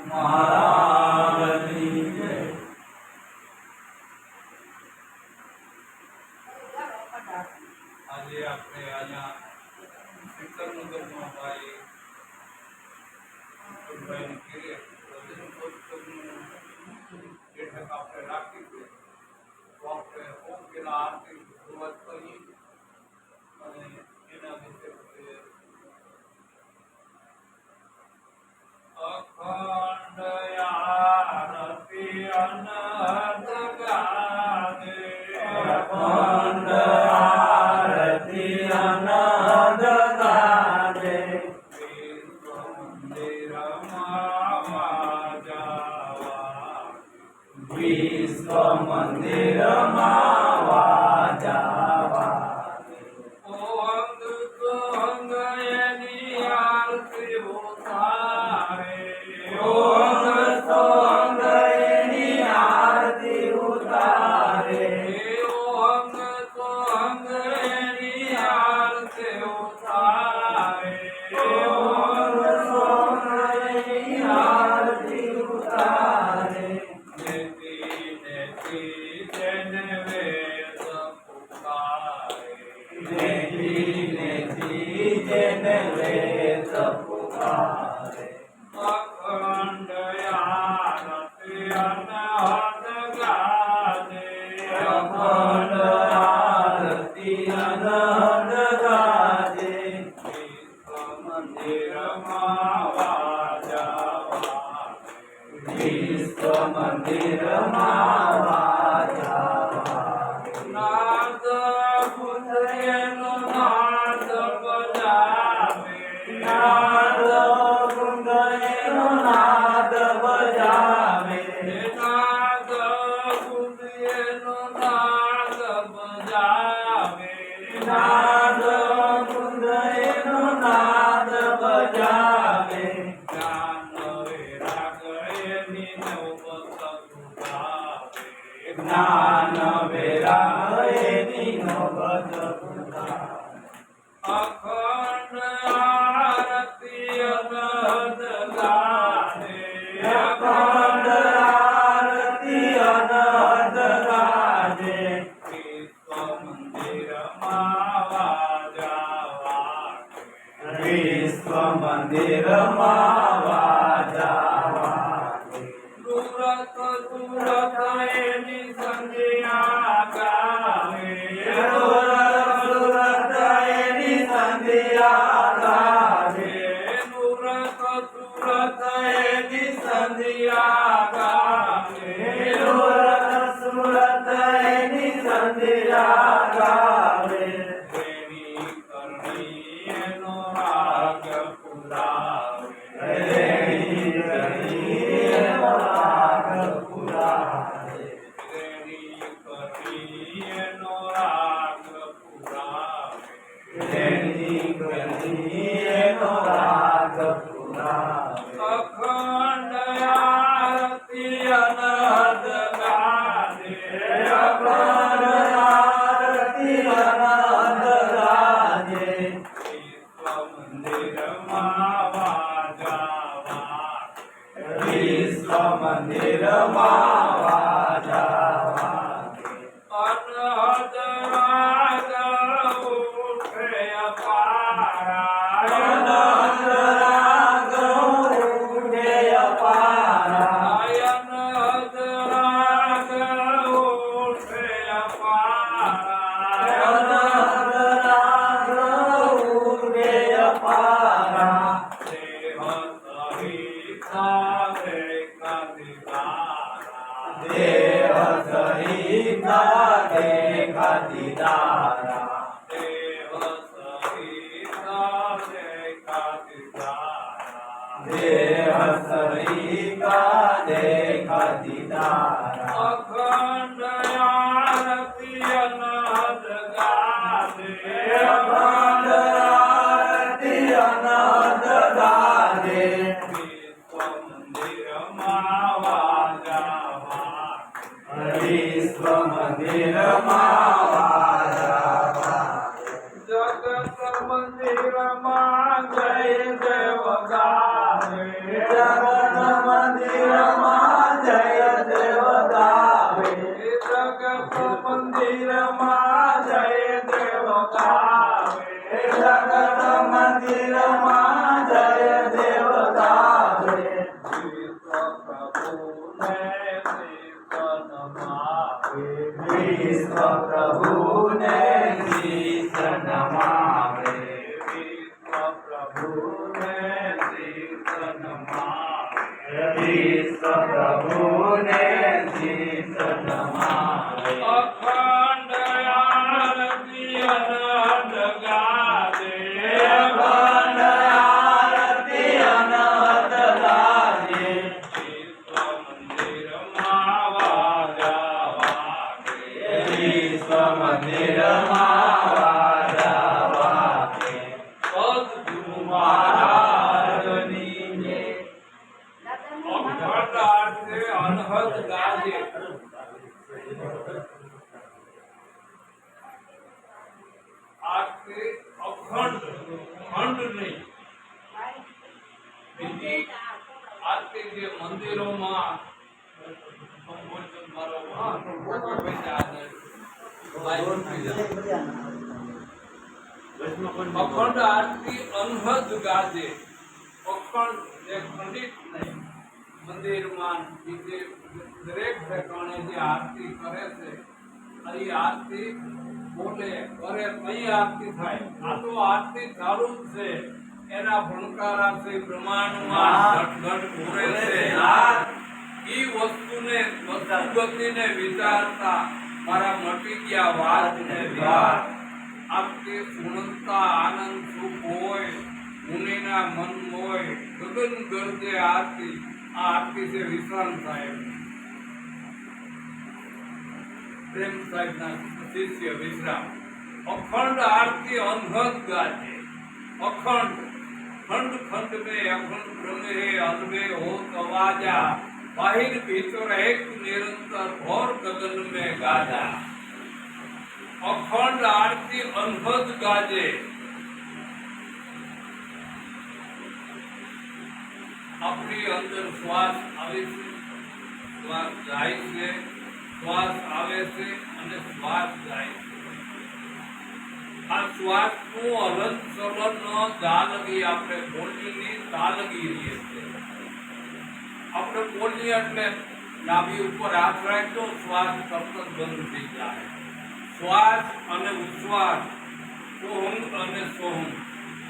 મહારાજની જય. આજે આપણે અહીંયા શંકરનગરમાં ભાઈ બેઠક આપણે રાખી છે. તો આપણે ઓમ પેલા આરતી શરૂઆત કરી અને એના વિશે અખંડ આરતી અનહદ ગાજે. અખંડ આરતી અનહદ ગાજે. વિશ્વ મંદિરમાં વાજાવા. વિશ્વ મંદિરમાં વાજાવા. ઓંગ સોંગ એની આરતી ઉતારે. ઓમ સોંગ એની આરતી ઉતારે. ઓંગ સોંગ એની આરતી ઉતારે. ઓમ સોંગ એની આરતી ઉતારે. નેતી નેતી જેને વેદ પુકારે. નેતી નેતી જેને વેદ પુકારે. અખંડ આરતી અનહદ ગાજે. અખંડ આરતી અનહદ ગાજે. વિશ્વ મંદિરમાં વાજાવા. વિશ્વ મંદિરમાં વાજાવા. નાદ ગુંજેનો નાદ બજાવે. નાદ ગુંજેનો નાદ બજાવે. નાદ ગુંજેનો નાદ બજાવે. નાદ ગુંજેનો નાદ બજાવે. જ્ઞાન વૈરાગ એની નૌબત ઉઠાવે. જ્ઞાન વૈરાગ એની નોબત ઉઠાવે. અખંડ આરતી અનહદ ગાજે. અખંડ આરતી અનહદ ગાજે. વિશ્વ મંદિરમાં વાજાવા. વિશ્વ મંદિરમાં વાજાવા. સુરત સુરત એની સંધ્યા ગાવે. સુરત એની સંધ્યા ગાજે. સુરત સુરત એની સંધ્યા ગાવે. સુરત એની સંધ્યા ગાવે. તેની કરણી એનો રાગ પુરાવે. રેણી રેણી એનો રાગ પુરાવે. તેની કરણી એનો રાગ પુરાવે. રેણી રેણી એનો રાગ પુરાવે. અખંડ આરતી અનહદ ગાજે. અખંડ આરતી અનહદ ગાજે. વિશ્વ મંદિરમાં વાજાવા. વિશ્વ મંદિરમાં વાજાવા. અનહદ રાગ ઉઠે અપારા. અનહદ રાગ ઉઠે અપારા. અનહદ રાગ ઉઠે અપારા. અનહદ રાગ ઉઠે અપારા. દેહ સહિત સારે કાદિદારા. દેહ સહિત દેખા દીદારા. દેહ સહિત સારે કાદિદારા. દેહ સહિત દેખા દીદારા. અખંડ આરતી અનહદ ગાજે. અખંડ આરતી અનહદ ગાજે. વિશ્વ મંદિરમાં વાજાવા. વિશ્વ મંદિરમાં વાજાવા. જગત મંદિરમાં જય દેવ ગાવે. જગત મંદિરમાં જય દેવ ગાવે જગત મંદિરમાં જય દેવ ગાવે જગત મંદિરમાં જય દેવ ગાવે વિશ્વ પ્રભુને શીશ નમાવે વિશ્વ પ્રભુને શીશ નમાવે વિશ્વ પ્રભુને શીશ નમાવે અખંડ આરતી અનંત ગાજે અખંડ આરતી અનંત ગાજે વિશ્વ મંદિરમાં વાજા વાગે વિશ્વ મંદિરમાં વાજા વાગે સદગુરુ મહારાજની જય અખંડ આરતી અનહદ ગાજે આરતી અખંડ ખંડ નહીં બીજી આરતી જે મંદિરોમાં મારો અખંડ આરતી અનહદ ગાજે અખંડ જે ખંડિત નહીં મંદિરમાં બીજે દરેક ઠેકાણે જે આરતી કરે છે અહીં આરતી બોલે કરે કઈ આરતી થાય આ તો આરતી ચાલુ જ છે એના ભણકારા છે બ્રહ્માંડમાં ઘટ ઘૂરે છે ઈ વસ્તુને વસ્તુગતિને વિચારતા મારા મટી ગયા વાતને વિચાર આપકે સુણતા આનંદ સુખ હોય મુનિના મન હોય ગગન ગરજે આરતી આ આરતી છે વિશ્રામ સાહેબ પ્રેમ સાહેબના શિષ્ય વિશ્રામ અખંડ આરતી અનહદ ગાજે અખંડ खंड खंड में अखंड ब्रह्म है अनबे हो आवाजा बाहिर भीतर एक निरंतर और गगन में गाजा अखंड आरती अनहद गाजे अपनी अंदर श्वास आवे से श्वास जाए से श्वास आवे से અને શ્વાસ જાય છે આ શ્વાસનું હલન ચલન તાલગી આપણે બોલીની તાલગીરી છે આપણે બોલીએ એટલે નાભી ઉપર હાથ રાખજો શ્વાસ તરત બંધ થઈ જાય શ્વાસ અને ઉચ્છ્વાસ સોહમ અને સોહમ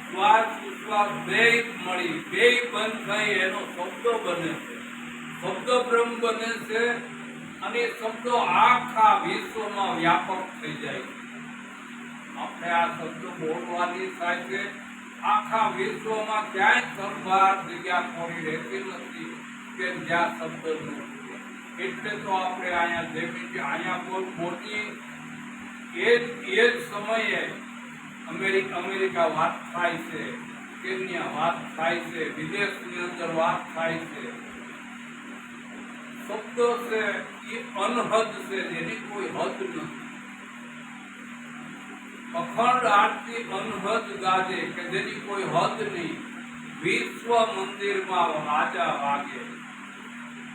શ્વાસ ઉચ્છ્વાસ બે મળી બે બંધ થઈ એનો શબ્દ બને છે શબ્દ બ્રહ્મ બને છે અને શબ્દો આખા વિશ્વમાં વ્યાપક થઈ જાય છે આપણે આ શબ્દો બોલવાની સાથે આખા વિશ્વમાં ક્યાંય સરકાર જગ્યા કોઈ રહેતી નથી કે જ્યાં શબ્દ નથી એટલે તો આપણે અહીંયા જેવી અહીંયા બોલીએ એ જ સમયે અમેરિકા વાત થાય છે કેન્યા વાત થાય છે વિદેશની અંદર વાત થાય છે શબ્દો છે એ અનહદ છે જેની કોઈ હદ નથી અખંડ આરતી અનહદ ગાજે કે જેની કોઈ હદ નહીં વિશ્વ મંદિરમાં વાજા વાગે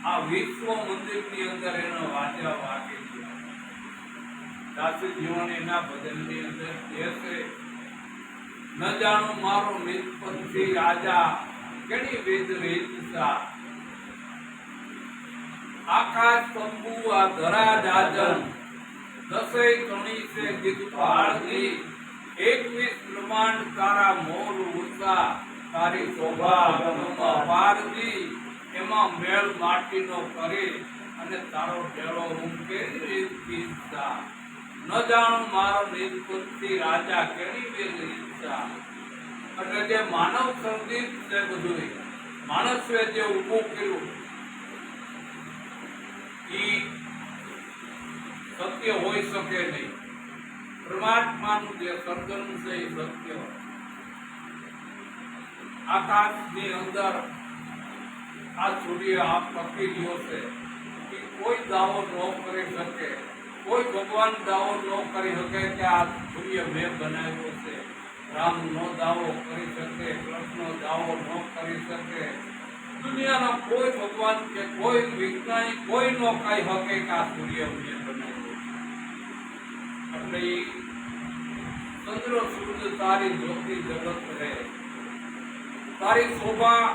આ વિશ્વ મંદિરની અંદર એનો વાજા વાગે છે દાસી જીવન એના ભજનની અંદર કહે છે ન જાણું મારો નિષ્પત્તિ રાજા કેણી વેદ વેદસા આકાશ તંબુ આ ધરા જાજન દસય કણી સે ગીત પાળથી 21 બ્રહ્માંડ તારા મોર ઉષા તારી શોભા ગમમાં પારથી એમાં મેળ માટીનો કરી અને તારો ઢેળો હું કેવી રીતે ઈચ્છા ન જાણું મારો નિષ્પત્તિ રાજા કેવી વેદ ઈચ્છા એટલે જે માનવ સંગીત છે બધું માણસે જે ઊભું કર્યું ઈ સત્ય હોઈ શકે નહીં પરમાત્માનું જે સર્જન છે એ સત્ય આકાશની અંદર આ સૂર્ય આ પકી રહ્યો છે એ કોઈ દાવો ન કરી શકે કોઈ ભગવાન દાવો ન કરી શકે કે આ સૂર્ય મેં બનાવ્યો છે રામ નો દાવો કરી શકે કૃષ્ણ દાવો ન કરી શકે દુનિયાનો કોઈ ભગવાન કે કોઈ વિજ્ઞાની કોઈ નો કાંઈ હકે કે આ સૂર્ય મેં બનાવ્યો. એટલે ઈ ચંદ્ર સૂર્ય તારી જ્યોતિ જગત રહે, તારી શોભા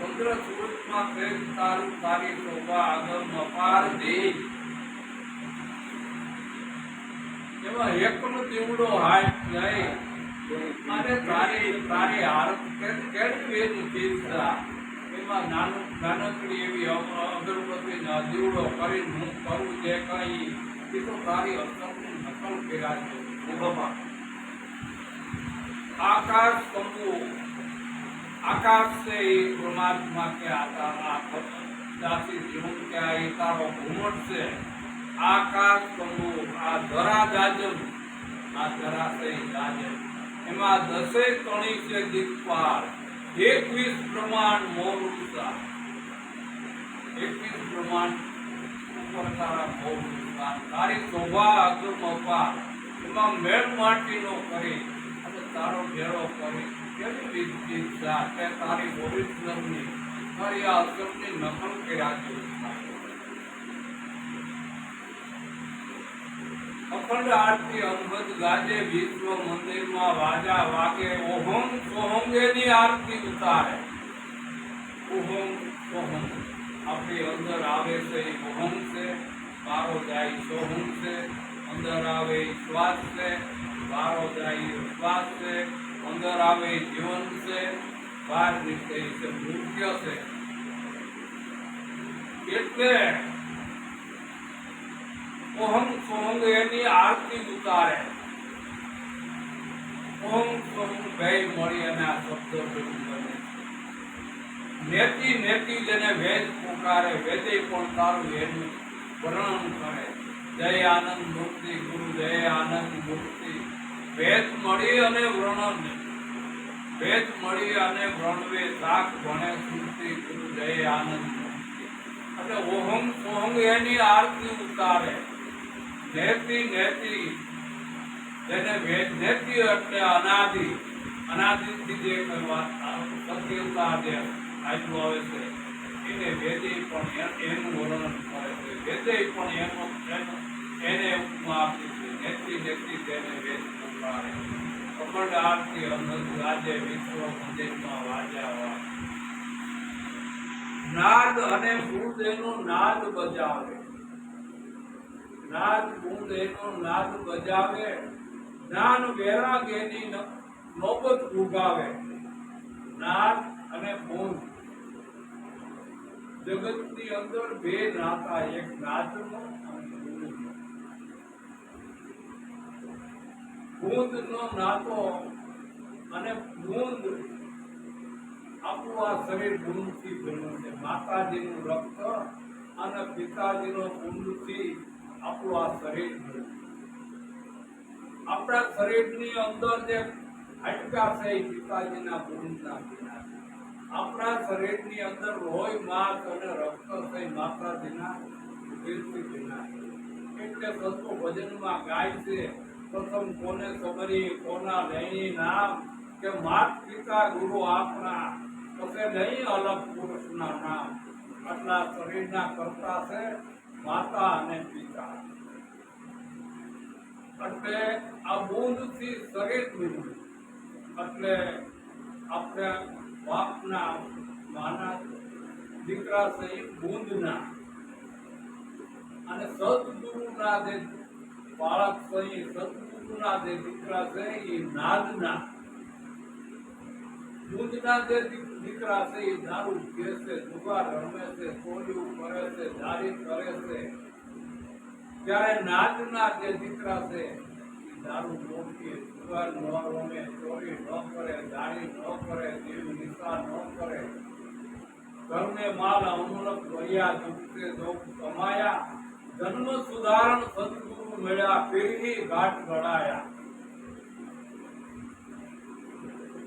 ચંદ્ર સૂરજમાં તેજ તારું, તારી શોભા આગળ અપાર દે. એમાં એકનો દીવડો હાથ જાય અને તારી આરતી કેળવી એનું ચિંતા. એમાં નાનકડી એવી અગરબત્તી દીવડો કરીને હું કરું જે કઈ એ તો તારી અસરની નકલ કર્યા છે. आकाश कंपू, आकाश से ही परमात्मा के आता दासी जीवन के आई तारो घूमट से आकाश कंपू आ धरा जाजम, आ धरा से ही जाजम एमा 10 कणी से दिक्पाल 21 प्रमाण मोरुसा 21 प्रमाण ऊपर तारा मोरुसा तारी शोभा अगम अपार एमा मेल माटी नो करे तारो घेरो करे केवी विधि जाते तारी ओरिजिनल ની તારી આ અસરની નકલ કર્યા છે. અખંડ આરતી અંગત ગાજે વિશ્વ મંદિરમાં વાજા વાગે ઓહમ સોહંગેની આરતી ઉતારે. ઓહમ સોહમ આપણી અંદર આવે છે ઓહમ છે, બારો જાય સોહમ છે, અંદર આવે શ્વાસ છે, बारो जाई श्वास से, अंदर आवे जीवन से, बाहर निकले से मृत्यु से. એટલે ઓહમ સોહમ એની આરતી ઉતારે. ઓહમ સોહમ બે મળી અને આ શબ્દ બને. નેતિ નેતિ જેને વેદ પુકારે વેદે પણ તારું એનું વર્ણન કરે. જય આનંદ મૂર્તિ ગુરુ જય આનંદ મૂર્તિ. વેદ મળી અને વર્ણન, વેદ મળી અને વર્ણવે શાક ભણે સુરતી ગુરુ જય આનંદ મૂર્તિ. એટલે ઓહમ સોહમ એની આરતી ઉતારે. નેતિ નેતિ જેને વેદ નેતિ એટલે અનાદિ, અનાદિથી જે સત્યતા જે આટલું આવે છે એને વેદે પણ એનું વર્ણન કરે છે. વેદે પણ એને ઉપમા આપી છે. નેતિ નેતિ જેને વેદ પુકારે. અખંડ આરતી અંગત ગાજે વિશ્વ મંદિરમાં વાજા નાદ અને બુદ્ધ એનો નાદ બજાવે. નાદ બુદ્ધ એનો નાદ બજાવે. જ્ઞાન વૈરાગ એની નોબત ઉગાવે. નાદ અને બુદ્ધ જગતની અંદર બે નાતા, એક નાદનો બુંદ નો નાતો અને બુંદ આપણું આ શરીર બુંદ થી બન્યું છે. માતાજીનું રક્ત અને પિતાજીનો બુંદ થી આપણું આ શરીર બન્યું. આપણા શરીરની અંદર જે હાડકા છે એ પિતાજીના બુંદના બન્યા છે. આપણા શરીરની અંદર લોહી માંસ અને રક્ત છે માતાજીના ઉદરથી બન્યા છે. એટલે સંતો ભજનમાં ગાય છે પ્રથમ કોને ખબરી કોના લઈ નામ કે માત પિતા ગુરુ આપના પછી નહીં અલગ પુરુષના નામ. આટલા શરીરના કરતા છે માતા અને પિતા. એટલે આ બુંદથી શરીર બન્યું. એટલે આપણે બાપના માના દીકરા છે એ બુંદના અને સદગુરુના જે બાળક છે એ સદગુરુના જે દીકરા છે એ નાદના. બુંદના જે દીકરા છે એ દારૂ પીએ છે, જુગાર રમે છે, ચોર્યું કરે છે, જારી કરે છે. ત્યારે નાદના જે દીકરા છે એ દારૂ ન પીએ, જુગાર ન રમે, ચોરી ન કરે, જારી ન કરે, જીવ હિંસા ન કરે. ઘરને માલ અમુલક ભર્યા, દુઃખે દુઃખ કમાયા. જન્મ સુધારણ સદગુરુ મળ્યા, પેઢી ઘાટ ઘડાયા.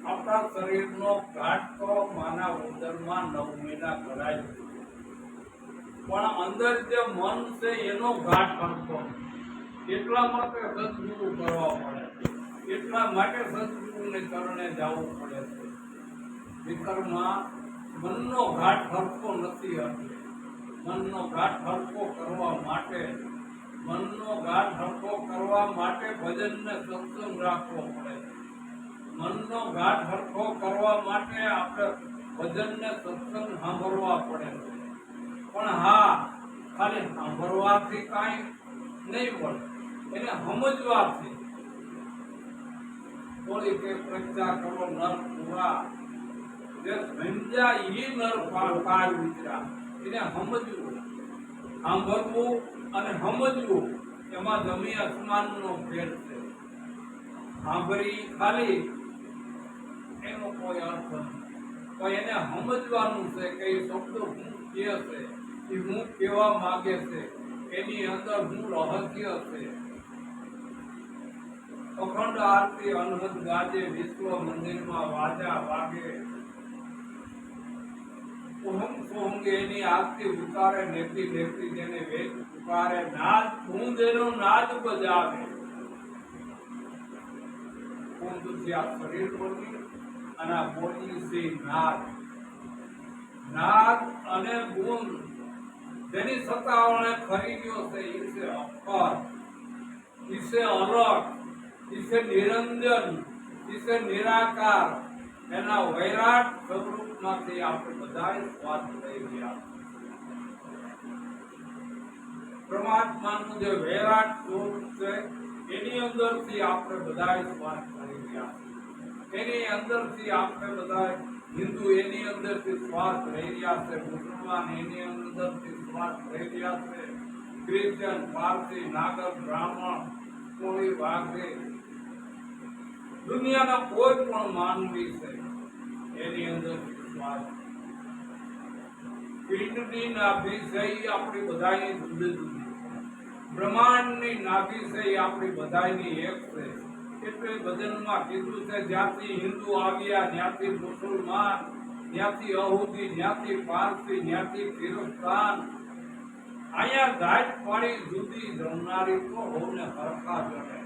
આપણા શરીરનો ઘાટ તો માના ઉદરમાં 9 મહિના ઘડાય, પણ અંદર જે મન છે એનો ઘાટ કરતો. એટલા માટે સદગુરુ કરવા પડે. એટલા માટે સદગુરુને ચરણે જવું પડે છે. વિકરમાં મનનો ઘાટ હરખો નથી હતો. મનનો ઘાટ હરખો કરવા માટે ભજનને સત્સંગ રાખવો પડે. મનનો ઘાટ હરખો કરવા માટે આપણે ભજનને સત્સંગ સાંભળવા પડે. પણ હા, ખાલી સાંભળવાથી કાંઈ નહીં મળે, એને સમજવાથી. થોડી કે પ્રજા કરો નર પૂરા, જે સમજ્યા ઈ નર પાર વિચરા. એને સમજવું, સાંભળવું અને સમજવું એમાં જમી આસમાનનો ફેર છે. સાંભળી ખાલી એનો કોઈ અર્થ નથી. પણ એને સમજવાનું છે કે એ શબ્દો શું કહે છે, એ હું કહેવા માંગે છે, એની અંદર હું રહસ્ય છે. અખંડ આરતી અનહદ ગાજે, વિશ્વ મંદિરમાં વાજા વાગે. સોહંગ એની આરતી ઉતારે, નેતી નેતી જેને વેદ પુકારે. નાદ કુંજ એનો નાદ બજાવે. કુંજ છે આ શરીર બોલી અને આ બોલી છે નાદ. નાદ અને ગુંજ જેની સત્તાવણે ખરી ગયો છે એ છે અખર, એ છે અલગ, એ છે નિરંજન, એ છે નિરાકાર. એના વૈરાટ સ્વરૂપમાંથી આપણે બધા સ્વાદ લઈ ગયા. પરમાત્માનું જે વૈરાટ સ્વરૂપ છે એની અંદરથી આપણે બધા સ્વાદ કરી ગયા. એની અંદરથી આપણે બધા હિન્દુ એની અંદરથી શ્વાસ લઈ રહ્યા છે, મુસલમાન એની અંદરથી શ્વાસ લઈ રહ્યા છે, ક્રિશ્ચન, પારસી, નાગર, બ્રાહ્મણ, કોળી, વાઘરી, દુનિયાના કોઈ પણ માનવી છે એની અંદરથી શ્વાસ. પિંડની નાભી છે આપણી બધાની જુદી જુદી. બ્રહ્માંડની નાભી છે આપણી બધાની એક છે. એટલે ભજનમાં કીધું છે, જ્યાંથી હિન્દુ આવ્યા, ત્યાંથી મુસલમાન, ત્યાંથી અહુદી, ત્યાંથી પારસી, ત્યાંથી કિર્ગિસ્તાન. અહીંયા જાત પાડી જુદી જમનારી તો હોને હરખા ગણે.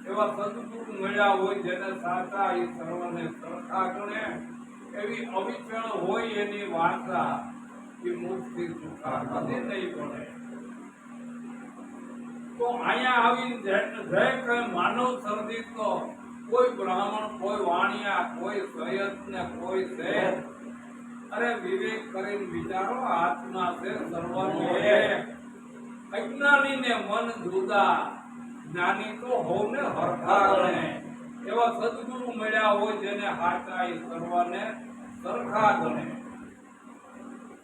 એવા સદગુરુ મળ્યા હોય જેને સાચા એ સર્વને સરખા ગણે. એવી અવિચળ હોય એની વાર્તા, એ મુક્તિ સુખા કદી નહીં બને. તો અહીંયા આવીને જય કઈ માનવ સર્જિત તો કોઈ બ્રાહ્મણ, કોઈ વાણિયા, કોઈ સૈયદ ને કોઈ શેઠ. અરે વિવેક કરીને વિચારો, આત્મા છે સર્વનો એક. અજ્ઞાની ને મન જુદા, જ્ઞાની તો હોને હરખા ગણે. એવા સદગુરુ મળ્યા હોય જેને હાચા એ સર્વને સરખા ગણે.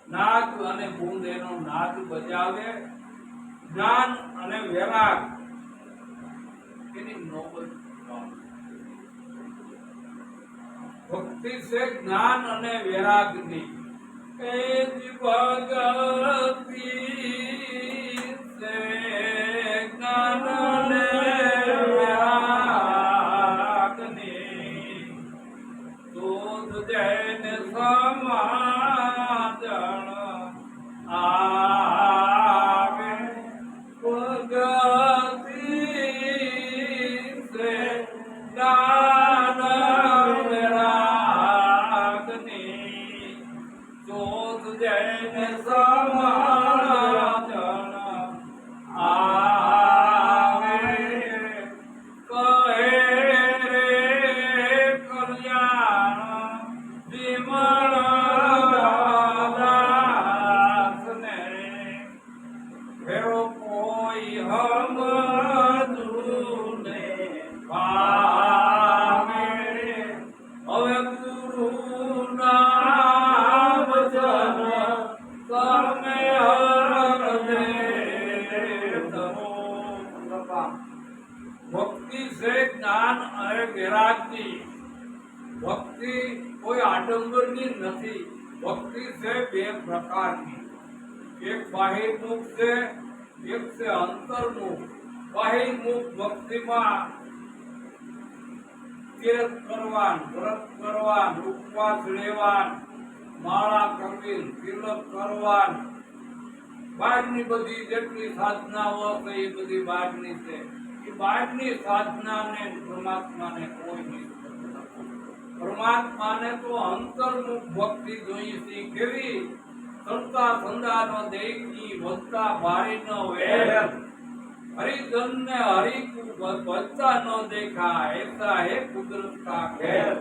નાદ અને ગુંદ એનો નાદ બજાવે. જ્ઞાન અને વૈરાગ એની નોબલ ભક્તિ છે. જ્ઞાન અને વૈરાગની એ જ ભગતિ છે. જ્ઞાન અને વૈરાગની શોધ જૈન સમાજણ આવે. ભગતિ છે જ્ઞાન વૈરાગની શોધ જૈન સમાજણ આવે. કહે રે કલ્યાણ વિમળ દાસને, ભેળો કોઈ હમતું ને ભાવે. હવે ગુરુ નામ જન તમે હરદે તમો. ભક્તિ છે જ્ઞાન અને વૈરાગની. ભક્તિ કોઈ આડંબરની નથી. ભક્તિ છે બે પ્રકારની. એક બાહિર્મુખ છે, એક છે અંતર્મુખ. બાહિર્મુખ ભક્તિમાં તીર્થ કરવાન, વ્રત કરવાન, ઉપવાસ લેવાન, માળા કરવી, તિલક કરવાન, બહારની બધી જેટલી સાધનાઓ છે એ બધી બહારની છે. એ બહારની સાધનાને પરમાત્માને કોઈ નહીં. પરમાત્માને તો અંતર્મુખ ભક્તિ જોઈએ છે કેવી સંતા સંદાનો દેખી વત્તા ભારી ન વેર હરિજન ને હરિ બચતા ન દેખા એસા હે કુદરત કા ખેલ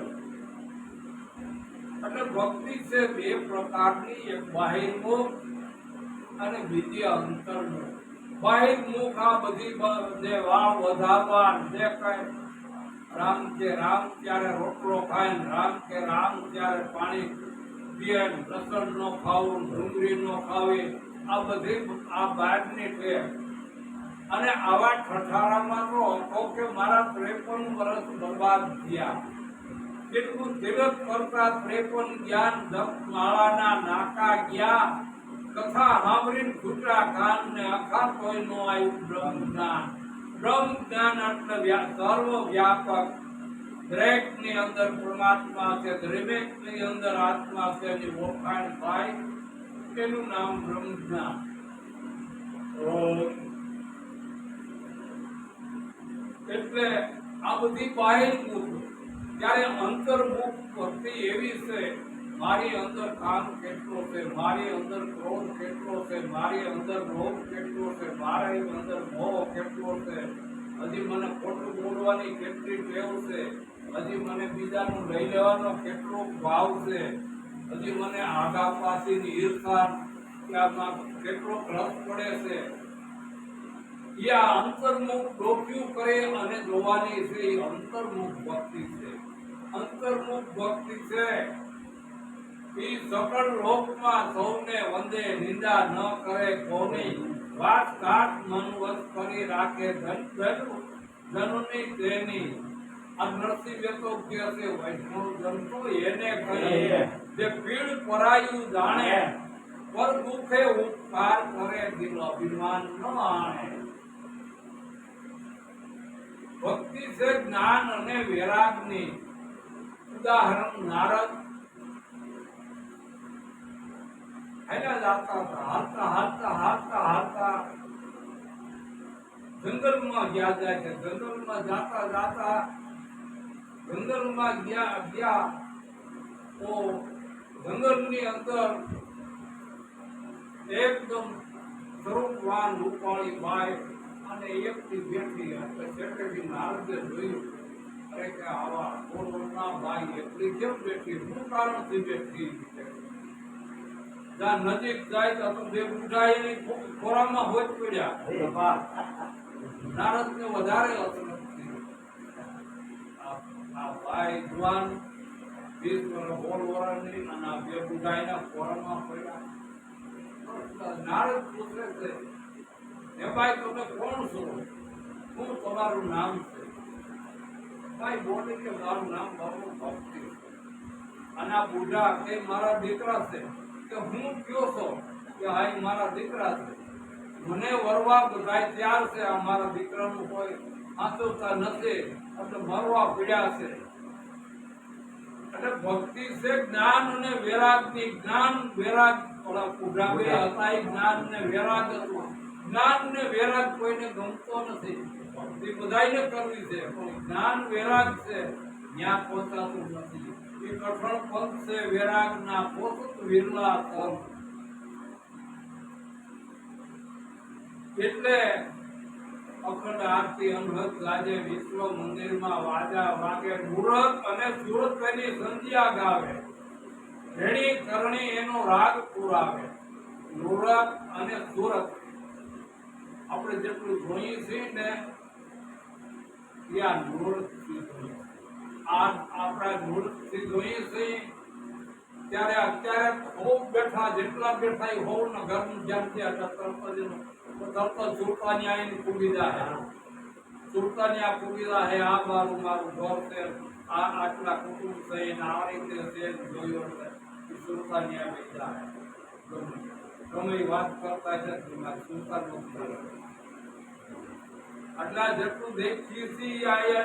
એટલે ભક્તિ છે બે પ્રકારની એક બાહિર્મુખ અને બીજી અંતર્મુખ બાહિર્મુખ આ બધી જે વાવ વધારવા જે કઈ રામ ત્યારે રોટલો ખાય ને રામ ત્યારે પાણી પીએ લસણ નો ખાવું ડુંગળી નો ખાવી આ બધી આ બહારની છે અને આવા ઠઠારામાં તો હતો કે મારા 53 વર્ષ બરબાદ થયા કેટલું તિલક કરતા 53 જ્ઞાન દપ માળાના નાકા ગયા કથા સાંભળીને છૂટા કાન ને અખા કોઈ નો આવ્યું બ્રહ્મ જ્ઞાન એટલે સર્વ વ્યાપક દરેક ની અંદર પરમાત્મા છે દરેક ની અંદર આત્મા છે એની ઓળખાણ થાય તેનું નામ બ્રહ્મ જ્ઞાન એટલે આ બધી બાહિર્મુખ ત્યારે અંતર્મુખ ભક્તિ એવી છે મારી અંદર કામ કેટલો છે મારી અંદર ક્રોધ કેટલો છે મારી અંદર લોભ કેટલો છે મારી અંદર મોહ કેટલો છે હજી મને ખોટું બોલવાની કેટલી ટેવ છે હજી મને બીજાનું લઈ લેવાનો કેટલો ભાવ છે હજી મને આગા પાછળની ઈર્ષા ત્યાંમાં કેટલો રસ પડે છે એ આ અંતર્મુખ ડોક્યું કરે અને જોવાની છે એ અંતર્મુખ ભક્તિ છે અંતર્મુખ ભક્તિ છે એ સકળ લોકમાં સૌને વંદે નિંદા ન કરે કોની વાત કાટ મન વશ કરી રાખે જનની તેની આ નરસિંહ વેતો કહે છે વૈષ્ણવ જંતુ એને કહી જે પીડ પરાયું જાણે પર દુખે ઉપકાર કરે દિલ અભિમાન ન આણે ભક્તિ છે જ્ઞાન અને વૈરાગની ઉદાહરણ નારદ હાલતા જંગલમાં ગયા છે જંગલમાં જાતા જંગલમાં ગયા તો જંગલની અંદર એકદમ સ્વરૂપવાન રૂપાળી બાઈ અને એકથી બેઠી એટલે સેઠેથી નારદે જોયું અરે કે આવા કોરોના બાઈ એકલી કેમ બેઠી શું કારણથી બેઠી જ્યાં નજીક જાય તો બે બુઢા એની ખોરામાં હોજ પડ્યા નારદ ને વધારે અસર આ ભાઈ જુવાન 20 વર્ષ 16 વર્ષની અને આ બે બુઢા એના ખોરામાં પડ્યા નારદ પૂછે છે હે ભાઈ તમે કોણ છો શું તમારું નામ છે ભાઈ બોલે કે મારું નામ બાબુ ભક્તિ અને આ બુઢા કે મારા દીકરા છે કે હું કયો છો કે હાઈ મારા દીકરા છે મને વરવા બધા ત્યાર છે આ મારા દીકરાનું કોઈ આંતરતા નથી એટલે મરવા પીડ્યા છે એટલે ભક્તિ છે જ્ઞાન અને વૈરાગની જ્ઞાન વૈરાગ ઓલા બુઢા બે હતા એ જ્ઞાન ને વૈરાગ હતું જ્ઞાન ને વૈરાગ કોઈને ગમતો નથી ભક્તિ બધાને કરવી છે પણ જ્ઞાન વૈરાગ છે ત્યાં પહોંચાતું નથી એ કઠણ પંથ છે વૈરાગ ના પોષક વિરલા પંથ એટલે અખંડ આરતી અનહદ ગાજે વિશ્વ મંદિરમાં વાજા વાગે મુરત અને સુરત એની સંધ્યા ગાવે રેણી કરણી એનો રાગ પુરાવે મુરત અને સુરત આપણે જેટલું જોઈએ છીએ ને ત્યાં નૃત્ય જોઈએ આ આપણા નૃત્ય જોઈએ છીએ ત્યારે અત્યારે ખૂબ બેઠા જેટલા બેઠા એ હોવ ને ઘરનું જેમ ત્યાં તરત સુરતાની આવીને પૂગી જાય સુરતાની આ પૂગી જાય આ મારું ઘર છે આ આટલા કુટુંબ છે ને આ રીતે છે જોયું છે સુરતાની આવી જાય ગમે વાત કરતા છે સુરતા નથી આટલા જેટલું દેખીએ છીએ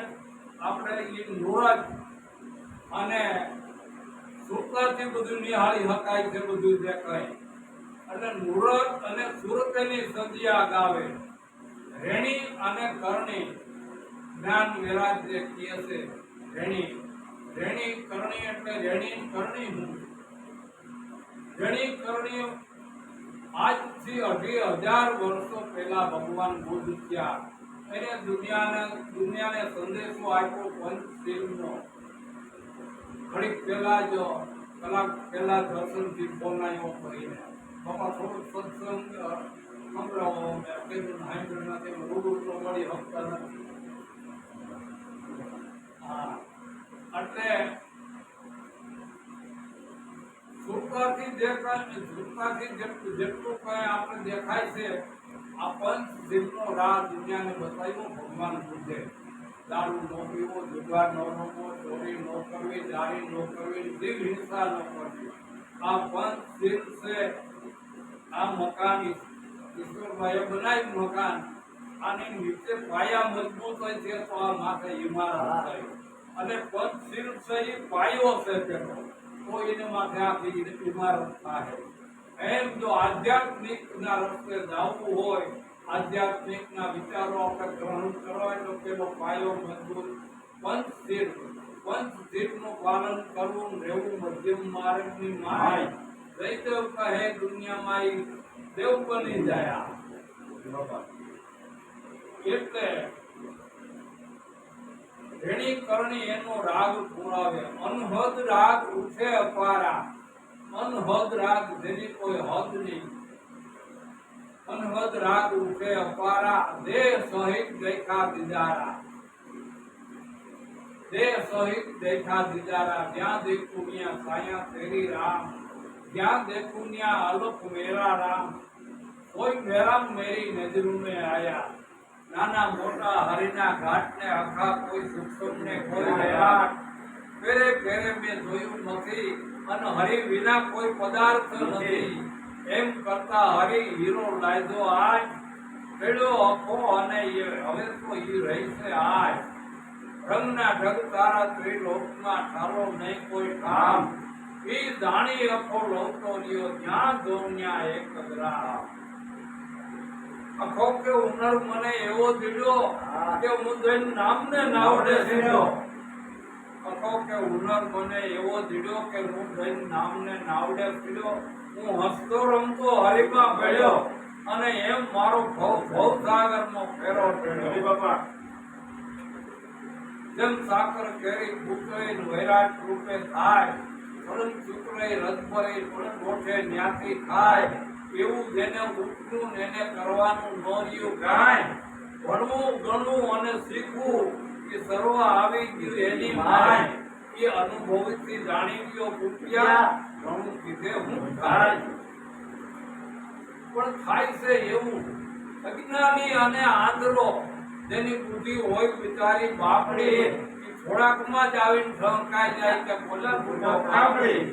આપણે એ નૃત્ય અને સુરતાથી બધું નિહાળી શકાય છે બધું દેખાય એટલે નૃત્ય અને સુરતની સંધ્યા ગાવે રેણી અને કરણી જ્ઞાન વૈરાગ જે કહે છે રેણી રેણી કરણી એટલે રેણી કરણી હું રેણી કરણી આજથી 2,500 વર્ષો પહેલા ભગવાન બુદ્ધ થયા. એને દુનિયાને સંદેશો આપ્યો પંચશીલનો. ઘડીક પહેલા જ કલાક પહેલા દર્શનથી ફોન આવ્યો કરીને, બાપા થોડુંક સત્સંગ સંભળાવો. મેં કીધું સાંભળ્યું નથી, રૂબરૂ તો મળી શકતા નથી. હા, એટલે જેટલું કઈ આપણે દેખાય છે, આ પંચશીલનો રાહ દુનિયાને બતાવ્યો ભગવાન બુદ્ધે. દારૂ ન પીવો, જુગાર ન રમવો, ચોરી ન કરવી, દારી ન કરવી, જીવ હિંસા ન કરવી. આ પંચશીલ છે. આ મકાન ઈશ્વરભાઈએ બનાવ્યું મકાન, આની નીચે પાયા મજબૂત હોય છે તો આ માથે ઇમારત થાય. અને પંચશીલ છે એ પાયો છે પેલો, તો એને માથે આખી ઇમારત થાય. એમ જો આધ્યાત્મિક ના રસ્તે જવું હોય, આધ્યાત્મિક ના વિચારો આપણે ગ્રહણ કરવા હોય તો પેલો પાયો મજબૂત પંચશીલ. પંચશીલ નું પાલન કરવું, રહેવું મધ્યમ માર્ગની માય. જયદેવ કહે દુનિયામાં ઈ દેવ બની જાય. એટલે રેણી કરણી એનો રાગ પુરાવે. અનહદ રાગ ઉઠે અપારા. અનહદ રાગ જેની કોઈ હદ નહીં. અનહદ રાગ ઉઠે અપારા. દેહ સહિત દેખા દિદારા. દેહ સહિત દેખા દિદારા. જ્યાં દેખું ત્યાં સાયા તેરી રામ. જ્યાં देखूं ત્યાં અલોક મેરા રામ. કોઈ મેરા મેરી નજર में आया. નાના મોટા હરિના ઘાટ ને આખા કોઈ સૂક્ષ્મ ને કોઈ વિરાટ. ફેરે ફેરે મેં જોયું નથી, અને હરિ વિના કોઈ પદાર્થ નથી. એમ કરતા હરિ હીરો લાયદો આજ. પેડો અખો અને હવે તો ઈ રહી છે આજ. રંગના ઢગ તારા ત્રિલોકમાં ઠારો નહીં કોઈ ઠામ. ઈ દાણી અખો લોટો લ્યો, જ્યાં જો ત્યાં એક ગ્રામ. અખો કે ઉનર મને એવો દીડ્યો કે હું જઈને નામને નાવડે દીડ્યો. અખો કે ઉનર મને એવો દીડ્યો કે હું જઈને નામને નાવડે દીડ્યો. હું હસતો રમતો હરિમાં ભળ્યો, અને એમ મારો ભવસાગરનો ફેરો ટેડ્યો. બાપા જેમ સાકર કેરી ફૂટે વૈરાટ રૂપે થાય, પરંતુ શુક્રે રજભરે પણ ગોઠે ન્યાથી ખાય. એવું જેને ઉઠવું એને કરવાનું ન રહ્યું કાંઈ. ભણવું ગણવું અને શીખવું એ સર્વ આવી ગયું એની માય. એ અનુભવથી જાણી ગયો ભૂખ્યા, ઘણું કીધે હું થાય. પણ થાય છે એવું અજ્ઞાની અને આંધળો, જેની બુદ્ધિ હોય બિચારી બાપડી, થોડાકમાં જ આવીને ઠંકાઈ જાય કે બોલા બુઢો કાપડી.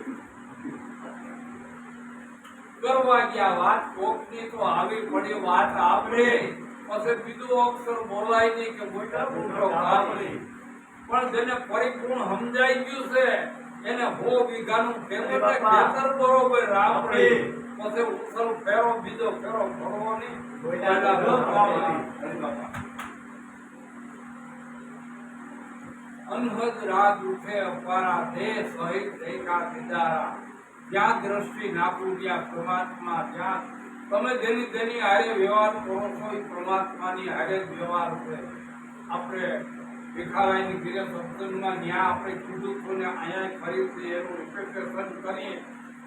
કરવા ગયા વાત કોકની તો આવી પડી વાત આપણે, પછી બીજું અક્ષર બોલાય નહીં કે મોટા બુઢો કાપડી. પણ જેને પરિપૂર્ણ સમજાઈ ગયું છે એને 100 વીઘાનું ખેતર ને ખેતર બરોબર રાપડી. પછી ઉછળ ફેરો બીજો ફેરો ફરવો નહીં. અનહદ રાગ ઉઠે અપારા. દેહ સહિત દેખા દિદારા. જ્યાં દ્રષ્ટિ નાખું ત્યાં પરમાત્મા. જ્યાં તમે જેની હારે વ્યવહાર કરો છો એ પરમાત્માની હારે જ વ્યવહાર છે. આપણે ભીખાભાઈની ઘીરે સત્સંગમાં ત્યાં આપણે કીધું છું ને અહીંયા ફરીથી એનું રિપીટેશન કરીએ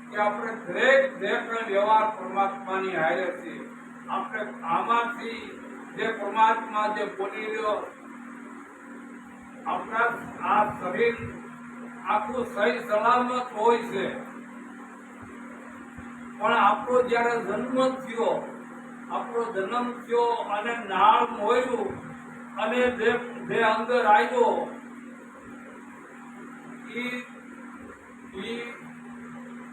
કે આપણે દરેક જે કંઈ વ્યવહાર પરમાત્માની હારે છે. આપણે આમાંથી જે પરમાત્મા જે બોલી રહ્યો, આપણા આ શરીર આખું સહી સલામત હોય છે, પણ આપણો જયારે જન્મ થયો અને નાળ મોયું અને જે અંદર આવ્યો ઈ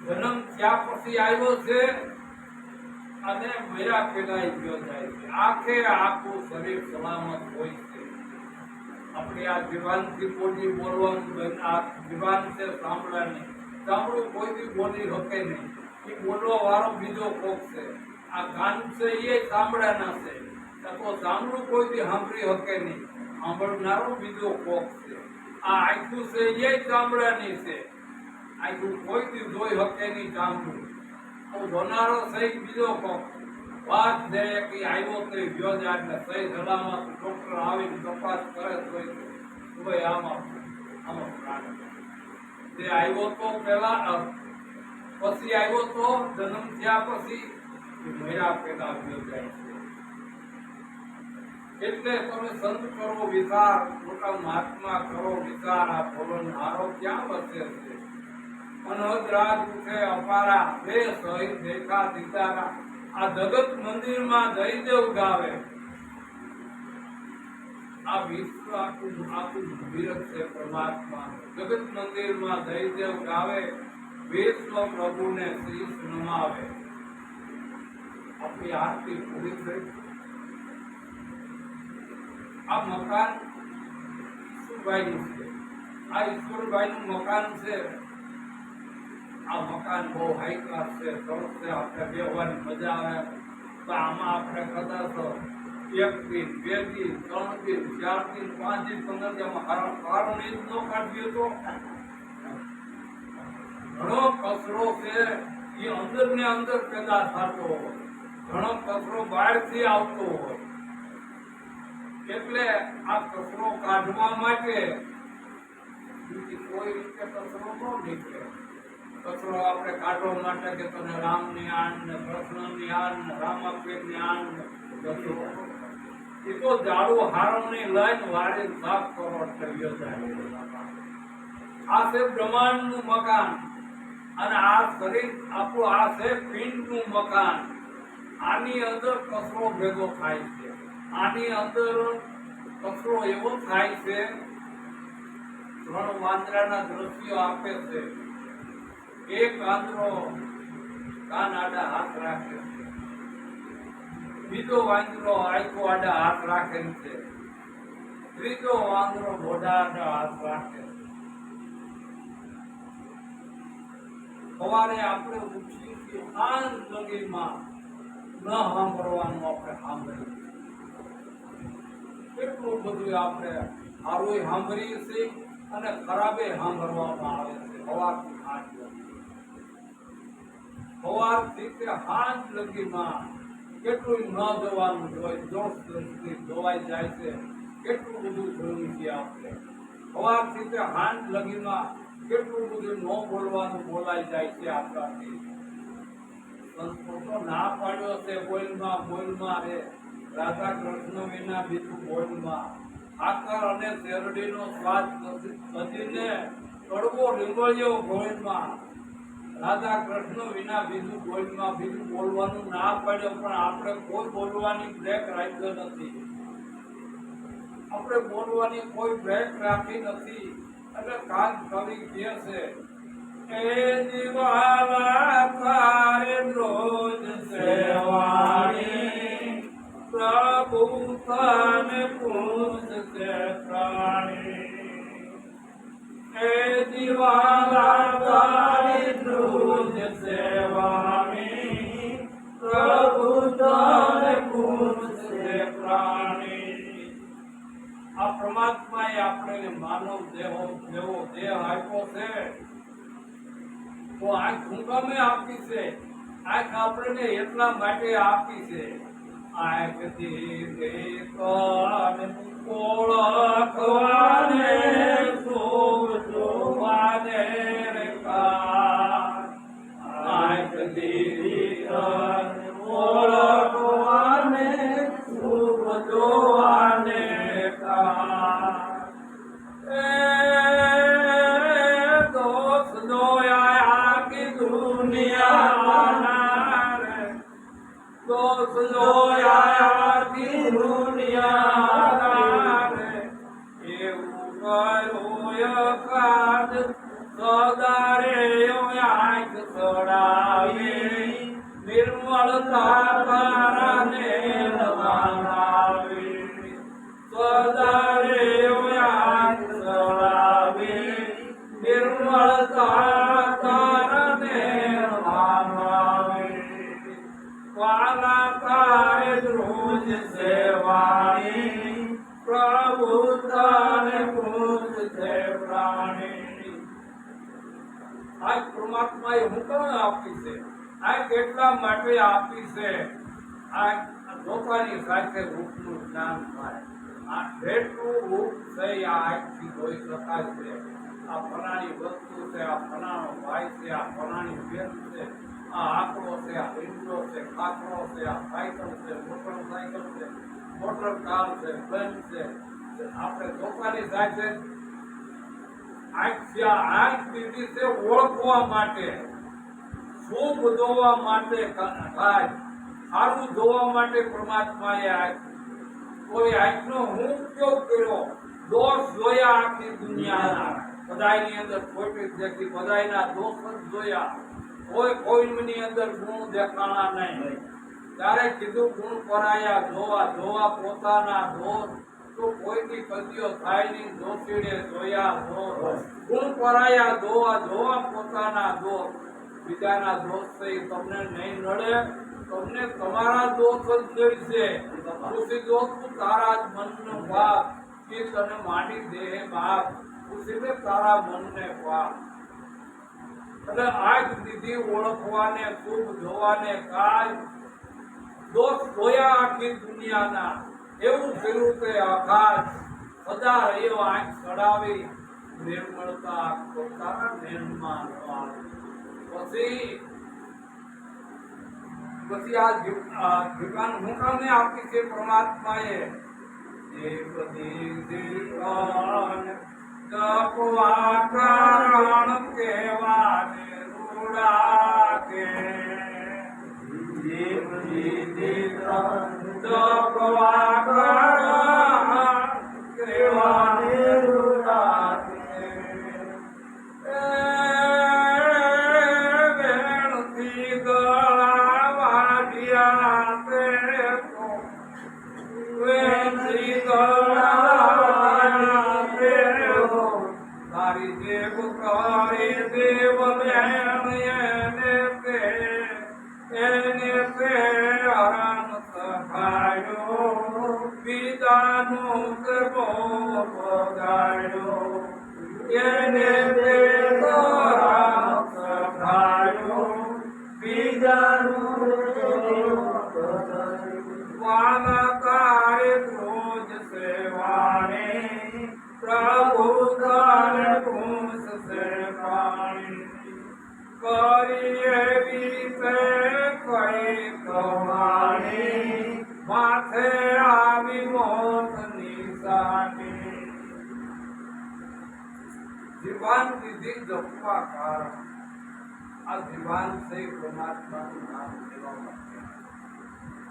જન્મ થયા પછી આવ્યો છે અને મર્યા પેલા ગયો જાય છે. આખે આખું શરીર સલામત હોય છે. આપણે આ જીવાનથી બોલી બોલવાનું, આ જીવાન છે સાંભળવાની. સાંભળવું કોઈ બી બોલી શકે નહીં. એ બોલવા વાળો બીજો કોક છે. આ કાન છે એ સાંભળાના છે, તો સાંભળવું કોઈ બી સાંભળી શકે નહીં. સાંભળનારો બીજો કોક છે. આ આખું છે એ ચામડાની છે, આખું કોઈથી જોઈ શકે નહીં ચામડું. તો જોનારો સહી બીજો કોક વાત દે કે આવ્યો તો ગયો જ એટલે સહી સલામત ડોક્ટર આવીને તપાસ કરે તો ભાઈ આમાં પ્રાણ તે આવ્યો તો પેલા પછી આવ્યો તો જન્મ થયા પછી મેરા પેદા થયો જાય છે. એટલે તમે સંત કરો વિચાર, મોટા મહાત્મા કરો વિચાર, આ ભોલન હારો ક્યાં વસે છે? અનહદ રાજ ઉઠે અપારા, બે સહિત દેખા દીદારા. આ જગત મંદિરમાં જયદેવ ગાવે. આ વિશ્વ આખું મંદિર છે પરમાત્મા. જગત મંદિરમાં જયદેવ ગાવે, વિશ્વ પ્રભુને શીશ નમાવે. આપણી આરતી પૂરી થઈ. આ મકાન ઈશ્વરભાઈનું છે. આ ઈશ્વરભાઈનું મકાન છે. આ મકાન બહુ હાઈ ક્લાસ છે, સરસ છે. આપણે બેહવાની મજા આવે. તો આમાં આપણે કદાચ 1 દિન 2 દિન 3 દિન 4 દિન 5 દિન 15 દિન કારણ એ જ ન કાઢીએ તો ઘણો કચરો છે એ અંદર ને અંદર પેદા થતો હોય, ઘણો કચરો બહારથી આવતો હોય. એટલે આ કચરો કાઢવા માટે બીજી કોઈ રીતે કચરો ન નીકળે. કચરો આપણે કાઢવા માટે કે તને રામની આન ને કૃષ્ણની આન ને રામાપીરની આન ને કચરો એ તો ઝાડુ હારણની લઈને વાળી સાફ કરો એટલે જાય. આ છે બ્રહ્માંડનું મકાન અને આ શરીર આપણું આ છે પિંડનું મકાન. આની અંદર કચરો ભેગો થાય છે. આની અંદર કચરો એવો થાય છે, 3 વાંદરાના દ્રશ્યો આપે છે. એક વાંદરો કાન આડા હાથ રાખે છે, બીજો વાંદરો આંખો આડા હાથ રાખે છે, ત્રીજો વાંદરો મોઢા આડા હાથ રાખે છે. સવારે આપણે ઉઠીએ છીએ સાંજ લગીમાં ન સાંભળવાનું આપણે સાંભળીએ. કેટલું બધું આપણે સારું સાંભળીએ છીએ અને ખરાબે સાંભળવામાં આવે છે. સવારથી તે સાંજ લગીમાં કેટલું ન જવાનું હોય, દોષ દ્રષ્ટિ જોવાઈ જાય છે. કેટલું બધું જોયું છે આપણે. સવારથી તે સાંજ લગીમાં કેટલું બધું ન બોલવાનું બોલાઈ જાય છે આપણાથી. સંસ્કૃતો ના પાડ્યો છે બોલમાં રે રાધા કૃષ્ણ વિના બીજું બોલમાં. આકર અને શેરડીનો સ્વાદ કદીને કડવો લીંબળિયો બોલમાં. રાધા કૃષ્ણ વિના બીજું બોલમાં. બીજું બોલવાનું ના પાડ્યો પણ આપણે કોઈ બોલવાની બ્રેક રાખ્યો નથી. આપણે બોલવાની કોઈ બ્રેક રાખી નથી. એટલે કાલ કવિ કહે છે એ દિવાલા તારે રોજ સેવાણી, પ્રભુ તને પૂછશે પ્રાણી. એ દિવાલા તારે રોજ સેવાણી, પ્રભુ તને પૂછશે પ્રાણી. આ પરમાત્માએ આપણે માનવ જેવો દેહ આપ્યો છે. તો આંખ ભૂંકામે આપી છે. આંખ આપણને એટલા માટે આપી છે. આંખથી દેખાને ઓળખવાને, શોભ જોવાને રે કાન. આંખથી દેખાને ઓળખવાને, શોભ જોવાને નિર્મળતા તારાને રમાવી. સદારે નિર્મળતા તારને રમાવી. વાલા તારે રોજ સેવાણી, પ્રભુ તને પૂછશે પરમાત્માએ હું કેમ આપી છે? આ કેટલા માટે આપી છે? આ લોકોની સાથે રૂપનું જ્ઞાન થાય. આ જેટલું રૂપ છે આ આંખથી જોઈ શકાય છે. આ ફલાણી વસ્તુ છે, આ ફલાણો ભાઈ છે, આ ફલાણી બેન છે, આ આંકડો છે, આ લીમડો છે, કાકડો છે, આ સાયકલ છે, મોટરસાયકલ છે, મોટર કાર છે, પ્લેન છે. આપણે લોકોની સાથે આંખ દીધી છે ઓળખવા માટે, શુભ જોવા માટે થાય, સારું જોવા માટે પરમાત્માએ આંખ. કોઈ આંખનો હું ઉપયોગ કર્યો? દોષ જોયા આખી દુનિયાના, બધાની અંદર ખોટી દેખી, બધાના દોષ જ જોયા. કોઈની અંદર ગુણ દેખાણા નહીં. ત્યારે કીધું ગુણ પરાયા જોવા, જોવા પોતાના દોષ તો કોઈની કદીઓ થાય નહીં. દોષીને જોયા દોષ, ગુણ પરાયા જોવા, જોવા પોતાના દોષ. બીજાના દોષ છે એ તમને નહીં નડે, તમને તમારા દોષ જ નડશે. ખુશી દોષ તું તારા જ મનનો પાપ, કે તને માંડી દે બાપ. ખુશીને તારા મનને પાપ. એટલે આંખ દીધી ઓળખવાને, શુભ જોવાને, કાય દોષ જોયા આખી દુનિયાના. એવું કર્યું કે આકાશ સદા રહ્યો આંખ ચડાવી, નિર્મળતા પોતાના નેણમાં ન આવી. પછી આ જીવન હું કામને આપી છે પરમાત્માએ? દેવ દીવાન તપવા કારણ કેવાને રૂડા કે, દેવ દીવાન તપવા કારણ કેવાને રૂડા કે. વેણથી ગળા વાગ્યા તે તો, વેણથી ગળા વાગ્યા તે તો, તારી દેવ કરે દેવ એને તે હરણ સખાયો, બીજાનું તે બગાડ્યો. એને તે હરણ સખાયો, બીજાનું વાના તારે ક્રોધ સેવાને, પ્રભુ તારે ખુશ સે પાણી. કરીએ વિશે કઈ કમાણી, માથે આવી મોત નિશાની. જીવાન દીધી જપવા કારણ. આ જીવાન છે પરમાત્માનું નામ લેવા માટે,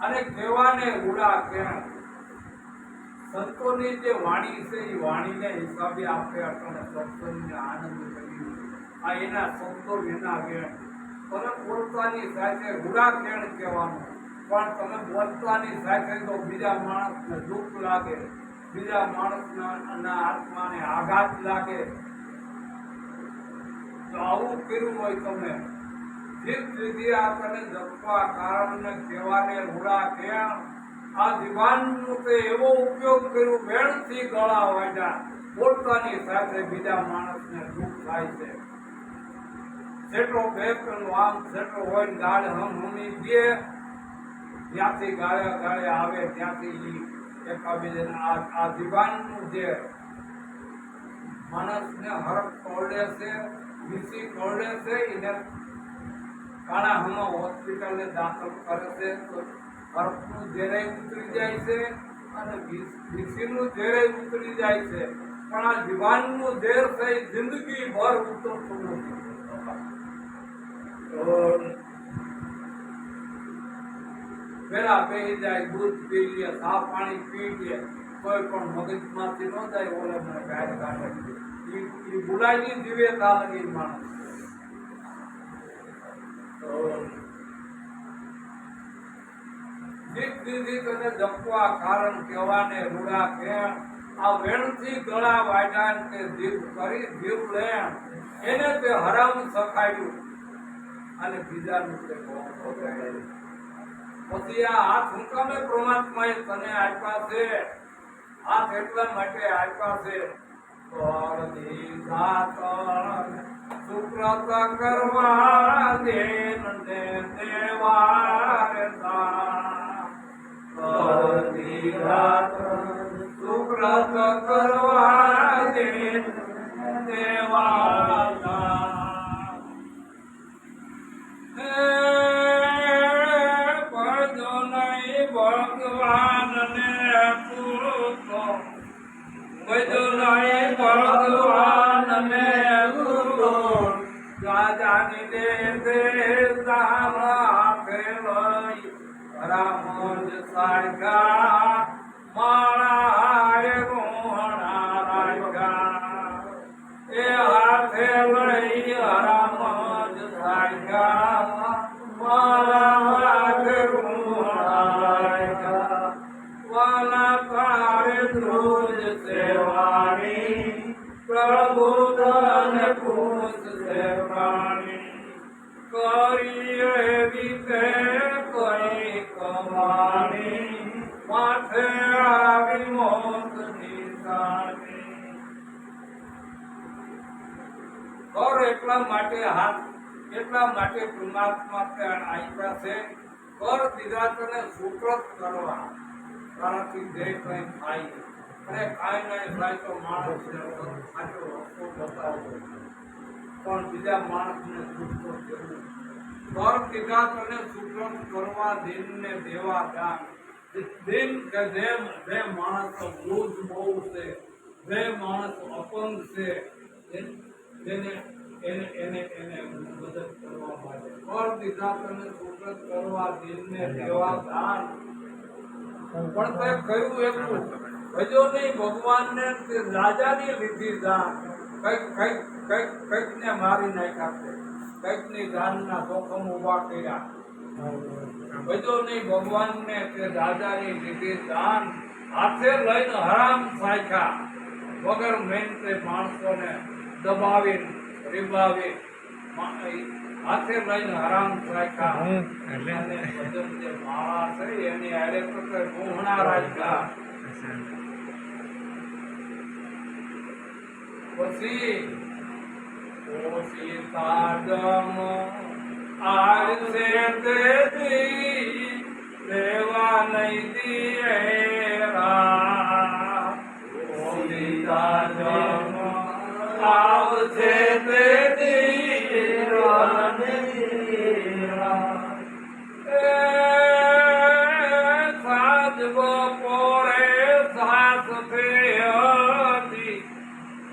અને કહેવાને રૂડા કેમ? સંતોની જે વાણી છે એ વાણીને હિસાબે આપણે આપણને સત્સંગને આનંદ કર્યું. આ એના શબ્દો એના વેણ. તમે બોલતાની સાથે રૂડા કેણ કહેવાનું, પણ તમે બોલતાની સાથે તો બીજા માણસને દુઃખ લાગે, બીજા માણસના આત્માને આઘાત લાગે. તો આવું કર્યું હોય તમે જીત લીધી આપણને જપવા કારણને કહેવાને રૂડા કેમ? આ જીવાનનું તે એવો ઉપયોગ કર્યો, વેણથી ગળા વાગ્યા. બોલતાની સાથે બીજા માણસને દુઃખ થાય છે. જેટલો બેકનું આમ જેટલો હોય ને ગાળે હમી દે, ત્યાંથી ગાળે ગાળે આવે, ત્યાંથી એકાબીજાને આ જીવાનનું જે માણસને હરખ કરડે છે, વિસી કરડે છે, એને કાણા હમણાં હોસ્પિટલને દાખલ કરે છે તો હરખનું ઝેરાઈ ઉતરી જાય છે અને વિસીનું ઝેરાઈ ઉતરી જાય છે. પણ આ જીવાનનું ઝેર છે જિંદગી ભર ઉતરતું નથી. પેલા બેસી જાય, દૂધ પી લે, સાફ પાણી પી લે, કોઈ પણ મગજમાંથી ન જાય. ઓલે મને ગાય કાઢે, એ ભૂલાઈ જીવે તાલગી માણસ. જીત દીધી તને જપવા કારણ કહેવાને રૂડા કેમ? આ વેણથી ગળા વાગ્યા તે જીવ કરી જીવ લે, એને તે હરામ સખાયું અને બીજાનું તે ભોગવ્યું. પછી આ હાથ હુંકામે પરમાત્માએ તને આપ્યા છે? હાથ એટલા માટે આપ્યા છે, સુક્રત કરવા દેન ને દેવા રે દાન. કરતી રાત સુક્રત કરવા દેન દેવા દાન. હે ભજો નહીં ભગવાનને પૂરતો, ભજો નહીં ભગવાનને પૂરતો, રાજાની દે સારા ફેરઈ રામજ સાગા મારા રે રોહણા રાગા. એ હાથે લઈ રામજ સાગા મારા હાથે રોહણા રાગા. વાલા તારે ધ્રુજ સેવાણી પ્રભુ તને પૂછશે પ્રાણી. કરી એવી તે કઈ કમાણી માથે આવી મોત નિશાની. કર એટલા માટે હાથ એટલા માટે પરમાત્મા ત્યાં આપ્યા છે. કર દીધા તને સુકૃત કરવા, તારાથી જે કંઈ થાય અને કાંઈ નહીં થાય તો માણસ સાચો રસ્તો બતાવવો, પણ બીજા માણસને છૂટકો દેવું. કર દીધા તને સુકૃત કરવા દિનને દેવા દાન. દિન કે જે માણસ વૃદ્ધ બહુ છે, જે માણસ અપંગ છે, એને એને એને એને મદદ કરવા માટે કર દીધા તને સુકૃત કરવા દિનને દેવા દાન. પણ તે કહ્યું એટલું ભજો નહીં ભગવાનને તે રાજાની લીધી દાન. કઈક ને મારી નાખ્યા છે, કઈક ની જાનના જોખમ ઉભા કર્યા. ભજો નહીં ભગવાનને તે રાજાની લીધી દાન. હાથે લઈને હરામ સાખ્યા વગર મહેનતે માણસોને દબાવી રીબાવી હાથે લઈને હરામ રાખ્યા. અને ભજન જે માળા છે એની હારે તો રોહણા રાખ્યા. પછી સીતાજમ આવશે તે દી દેવા નહીં દીએ રા. સીતાજમ આવશે તે દી દેવા નહીં સાજ બપોરે સાસ ફેરી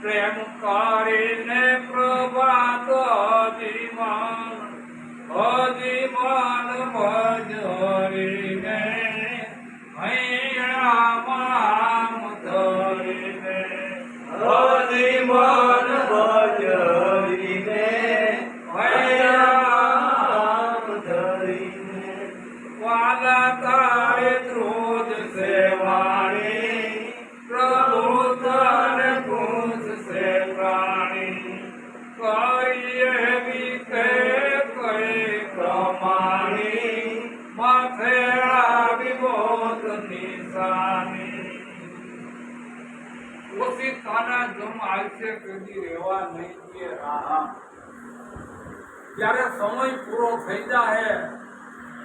પ્રેમ કરીને પ્રભાત જીવન ભજરીને હૈયામાં ધરીને મન ભજરીને હૈયા ધરીને વાલા તારે ધ્રુજ સેવાણી પ્રભુ તને પૂછશે પ્રાણી. કરીએ વિતે કઈ પ્રમાણી માથે આવી મોત નિશાની. ઓશિતાના જમ આવશે કદી રહેવા નહીં દે રાહ. જ્યારે સમય પૂરો થઈ જાય,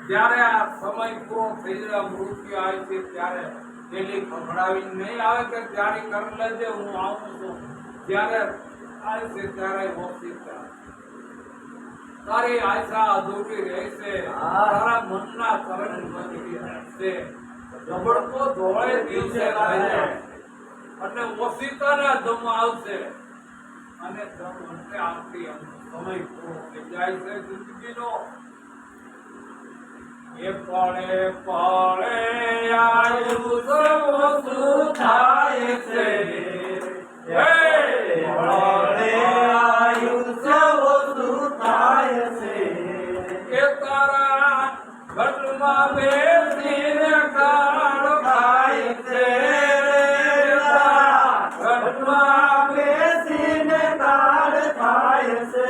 જ્યારે આ સમય પૂરો થઈ જાય, મૃત્યુ આવે છે ત્યારે પેલી ખભડાવી નહીં આવે કે ત્યારે કરી લેજે હું આવું છું. જ્યારે આવશે ત્યારે ઓશિતા તારી આશા અધૂરી રહેશે, તારા મનના તરણ બની રહેશે. જબડકો ધોળે દિવસે થાય એટલે ઓશિતાના જમ આવશે અને જમ અંતે આવતી સમય પૂરો થઈ જાય છે જિંદગીનો. એ પળે પળે આયુષ્ય શું થાય છે, પળે આયુષ્ય શું થાય છે. એ તારા ઘટમાં બેસીને કાળ ખાય છે, ઘટમાં બેસીને કાળ થાય છે.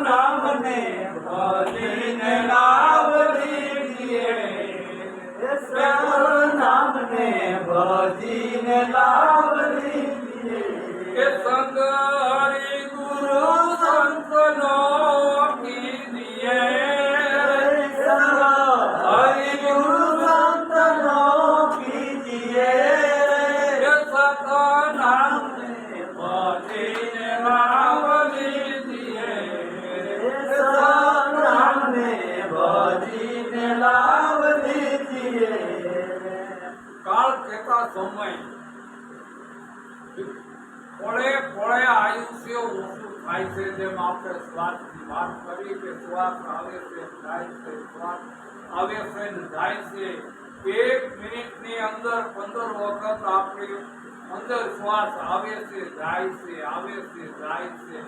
નામને ભજીને લાવ દીજીએ, નામને ભજીને લાવ દીજીએ. કે સંગ હરી થતા સમય પોળે પોળે આયુષ્ય ઓછું થાય છે. જેમ આપણે શ્વાસની વાત કરી કે શ્વાસ આવે છે જાય છે, શ્વાસ આવે છે ને જાય છે. 1 મિનિટની અંદર 15 વખત આપણી અંદર શ્વાસ આવે છે જાય છે, આવે છે જાય છે.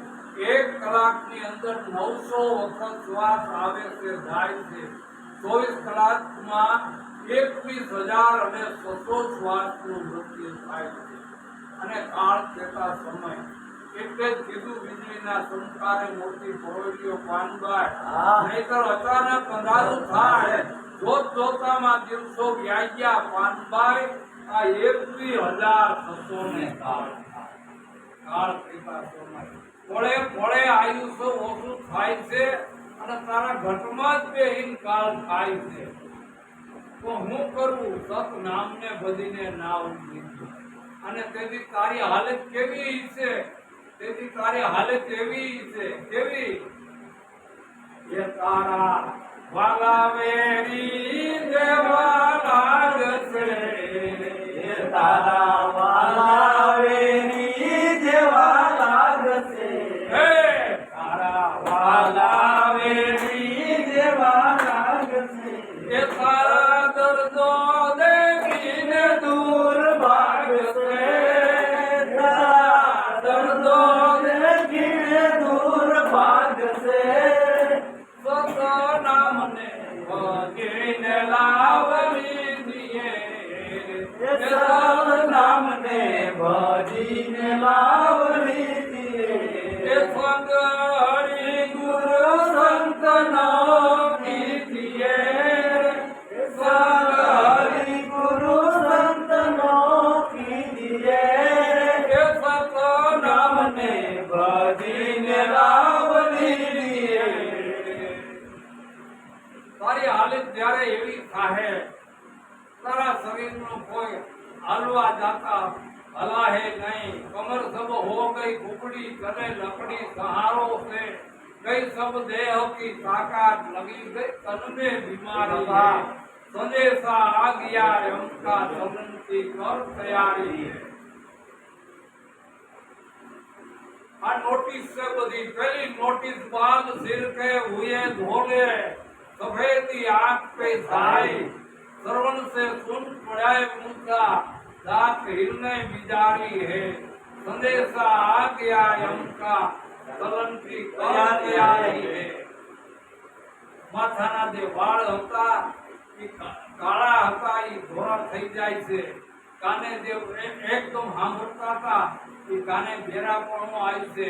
1 કલાકની અંદર 900 વખત શ્વાસ આવે છે જાય છે. 24 કલાકમાં 21,600 શ્વાસનું મૃત્યુ થાય છે. અને કાળ થતા સમય એટલે જ કીધું વીજળીના ચમકારે મોટી પરોળીઓ પાનબાઈ, નહીંતર અચાનક અંધારું થાય. જોત જોતામાં દિવસો વ્યાગ્યા પાનબાઈ, આ 21,600 ને કાળ થતા સમય પોળે પોળે આયુષ્ય ઓછું થાય છે અને તારા ઘટમાં જ બેહીન કાળ થાય છે. તો હું કરવું સત નામને બધીને નાવ લીધું. અને તેથી તારી હાલત કેવી છે? તેથી તારી હાલત એવી છે કેવી? એ તારા વાલા વેરી દેવા લાગશે, એ તારા વાલા વેરી જેવા લાગશે, હે તારા વાલા વેરી જેવા લાગશે. એ તારા દર્દો દેખીને દૂર ભાગશે, તારા દર્દો દેખીને દૂર ભાગશે. સત નામને ભગીને લાવવી દીએ, એ સત નામને ભજીને લાવવી દીએ. એ સંગ હરિ ગુરુ સંતનો કીધીએ, સંગ હરિ ગુરુ સંતનો કીધીએ. એ સત નામને ભજીને લાવવી દીએ. તારી હાલત જ્યારે એવી થાહે, તારા શરીરનું કોઈ હાલવા જાતા હલાહે નહીં. કમર સબ હો ગઈ કુકડી, કરે લકડી સહારો છે. गई सब देह की ताकत, लगी गई तन में बीमारी है. संदेशा आ गया यम का चलन की कर तैयारी है. आ नोटिस से बदी पहली नोटिस बाद सिर के हुए धोले, सफेदी आंख पे छाई. श्रवण से सुन पड़ाए मुद्दा, दांत हिलने बिजारी है. संदेशा आ गया यम का चलन की कर तैयारी है. માથાના જે વાળ હતા એ કાળા હતા એ ધોળા થઈ જાય છે. કાને જે એકદમ સાંભળતા હતા એ કાને ઘેરાપણું આવી છે.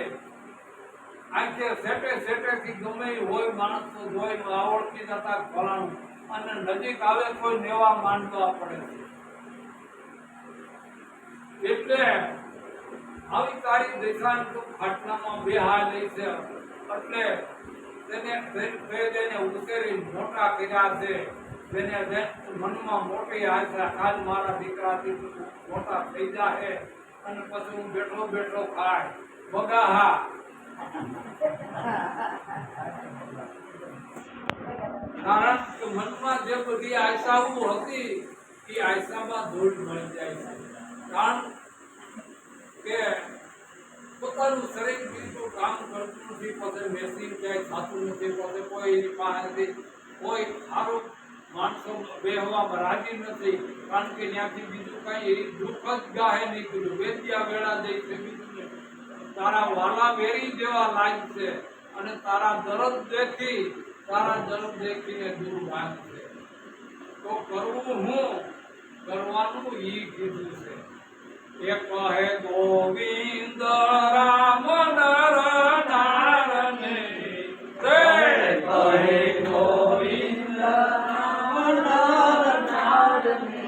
આંખે સેટે સેટેથી ગમે એ હોય માણસ તો જોઈ આવડતી નતા ફલાણું, અને નજીક આવે કોઈ નેવા માનવા પડે છે. એટલે આવી તારી દિશાની તો ઘટનામાં બેહાય લઈ છે. એટલે તેને ઉછેરી મોટા કર્યા છે. જેને મનમાં મોટી આશા, કાલ મારા દીકરાથી મોટા થઈ જાય અને પછી હું બેઠો બેઠો ખાય બગાહા. કારણ કે મનમાં જે બધી આશાઓ હતી એ આશામાં ધૂળ મળી જાય છે. કારણ કે પોતાનું શરીર બિલકુલ કામ કરતું નથી, પોતે મેસી ક્યાંય થતું નથી, પોતે કોઈ એની પાસેથી કોઈ સારું માણસો બેહવામાં રાજી નથી. કારણ કે ત્યાંથી બીજું કઈ દુઃખ જ ગાહે નીકળ્યું. વેદ્યા વેળા જઈ છે બીજું ને. તારા વાલા વેરી જેવા લાગશે અને તારા દર્દ દેખીને દૂર ભાગશે. તો કરવું હું? કરવાનું ઈ કીધું છે. એક કહે ગોવિંદ રામ નર નારને, કહે ગોવિંદ રામ નર નારને,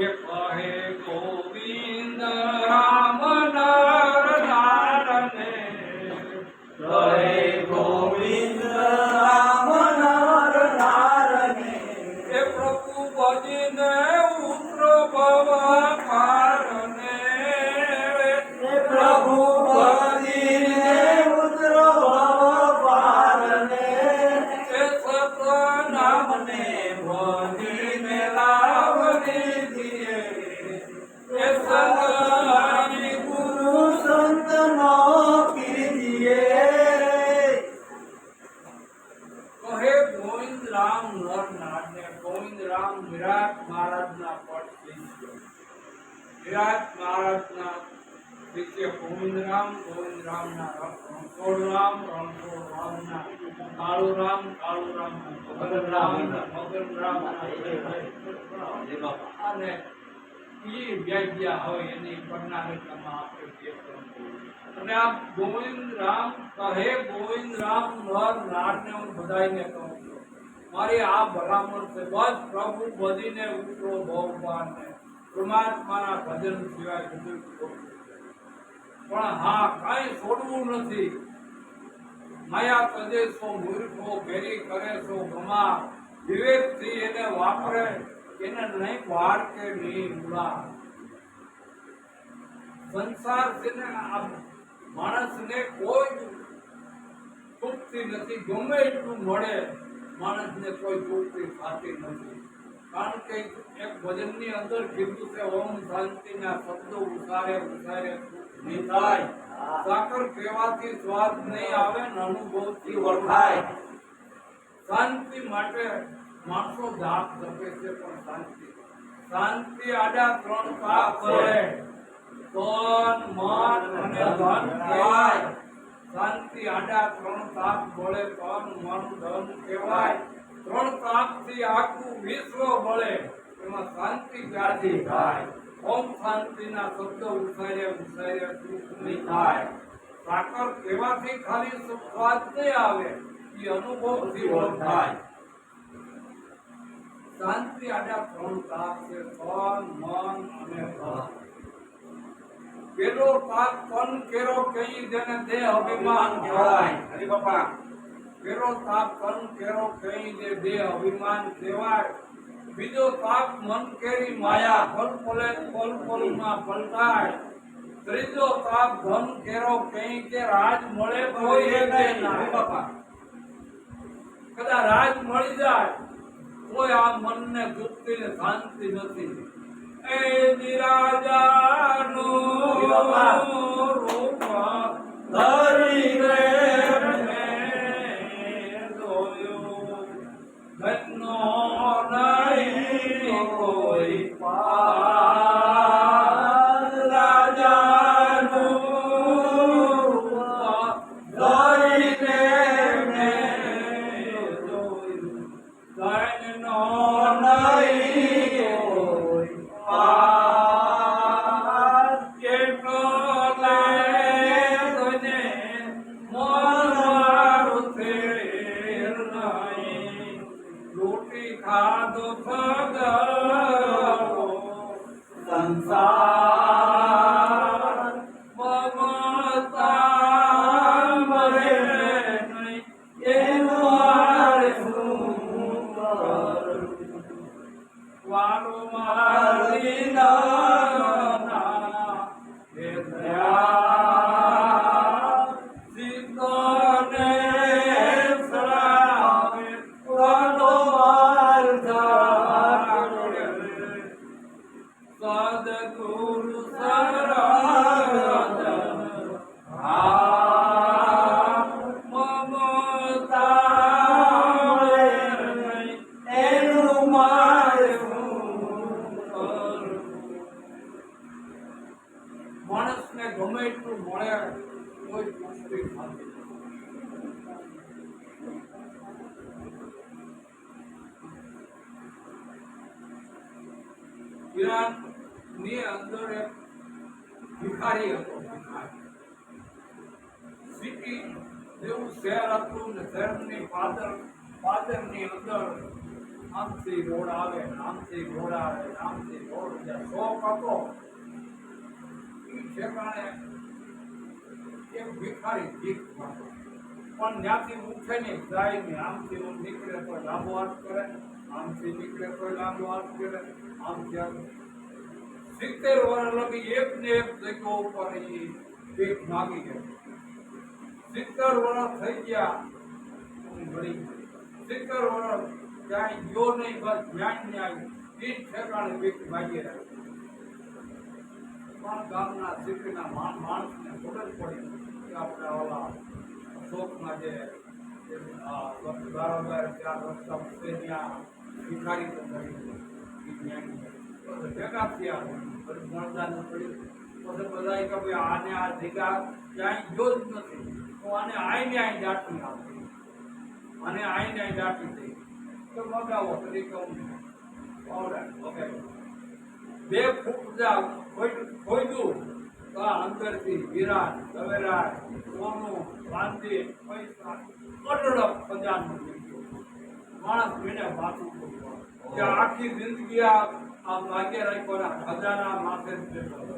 એ કહે ગોવિંદ રામ નર નારને, કહે ગોવિંદ રામ નર નારને. એ પ્રભુ ભજીને ઉત્ર ભવ પારને, પ્રભુ ભજીને રામ નર નારને ગોવિંદ રામ વિરાટ મહારાજના પટ શિષ્ય વિરાટ મહારાજના શિષ્ય ગોવિંદ રામના રણછોડ રામના કાળુ રામ મગન રામના અને એ વ્યાખ્યા હોય એની કર્ણાટકમાં આપણે જે અને આ ગોવિંદ રામ નર નારને હું બધાઈને કહું છું મારી આ ભલામણ છે બસ પ્રભુ બધીને ઉતરો ભગવાનને પરમાત્માના ભજન સિવાય બધું છોડવું. પણ હા કાંઈ છોડવું નથી. માયા પ્રદેશો મૂર્ખો ભેરી કરે છો ગમા વિવેકથી એને વાપરે એને નહીં વાળ કે નહીં ઉડા. સંસાર છે ને આ માણસને કોઈ તૃપ્તિ નથી. ગમે એટલું મળે માણસને કોઈ તૃપ્તિ થતી નથી. કારણ કે એક ભજનની અંદર કીધું છે ઓમ શાંતિના શબ્દો ઉસારે નહીં થાય. સાકર કહેવાથી સ્વાદ નહીં આવે ને અનુભવથી ઓળખાય. શાંતિ માટે માણસો જાપ જપે છે પણ શાંતિ આડા ત્રણ પાપ છે તન મન અને ધન કહેવાય. શાંતિ આડા ત્રણ તાપ બળે તન મન ધન કહેવાય. ત્રણ તાપથી આખું વિશ્વ બળે એમાં શાંતિ ક્યાંથી થાય. ઓમ શાંતિના શબ્દ ઉસાર્યા સુખ નહીં થાય. સાકર કહેવાથી ખાલી સ્વાદ નહીં આવે એ અનુભવથી ઓળખાય. શાંતિ આડા ત્રણ તાપ છે તન મન અને ધન. પેલો તાપ તન કેરો કઈ જેને દેહ અભિમાન કહેવાય. હરી બાપા પેલો તાપ તન કેરો કઈ જે દેહ અભિમાન કહેવાય. બીજો તાપ મન કેરી માયા પલ-પલમાં પલટાય. ત્રીજો તાપ ધન કેરો કઈ કે રાજ મળે કોઈ એને ના. બાપા કદાચ રાજ મળી જાય કોઈ આ મનને તૃપ્તિ ને શાંતિ નથી. એ નિરાજાનું રૂપ ધરી રે જોયું ધનનો નહીં કોઈ પાર. રાજાનું રૂપ ધરીને જોયું ધનનો નહીં કોઈ પાર. કેટલો લે તને મારું ફેર નહીં. રોટી ખાધો ફગરો સંસાર મમતા મરે નહીં. એનું મારે શું કરું. વાલો મારી નાના હે દયા સીતોને સરાવે વાલો માર ધારે. સદગુરુ શરણ મમતા એનું મારે માણસને ગમે એટલું મળે કોઈ પુષ્ટિ નથી. ઈરાનની અંદર એક ભિખારી હતો. સિટી જેવું શહેર હતું ને શહેરની પાદરની અંદર આમથી રોડ આવે આમથી રોડ આવે આમથી રોડ જાય. શોખ હતો એ ઠેકાણે એક ભિખારી ભીખ માંગતો પણ ત્યાંથી ઉઠે નહીં જાય નહીં. આમથી નીકળે તો લાંબો હાથ કરે આમથી નીકળે તો લાંબો હાથ કરે આમથી 70 વર્ષ લગી એક ને એક જગ્યા ઉપર એ ભીખ માગી ગયો. 70 વર્ષ થઈ ગયા મળી 70 વર્ષ ક્યાંય ગયો નહીં બસ જ્યાં ન્યાય એ ઠેકાણે ભીખ માગી રહ્યા. પણ ગામના સિટીના માણસને ખબર પડી કે આપણે ઓલા અશોકના જે બરાબર ચાર રસ્તા છે ત્યાં ભિખારી તો કરી ભેગા થયા પછી ગણદાન પડ્યું પછી બધા કે ભાઈ આને આ જગ્યા ક્યાંય જો જ નથી તો આને આઈને આઈ દાટી આપી અને આઈને આઈ દાટી દઈ તો મગાવો તરીકે ઓકે બે ફૂટ જા ખોઈદું તો આ અંદરથી વિરાટ ઝવેરાત સોનું ચાંદી પૈસા અઢળક ખજાનો નીકળ્યો માણસ એને માથું પડ્યું કે આખી જિંદગી આ ભાગ્ય રાખ્યો ખજાના માથે જ બેઠો હતો.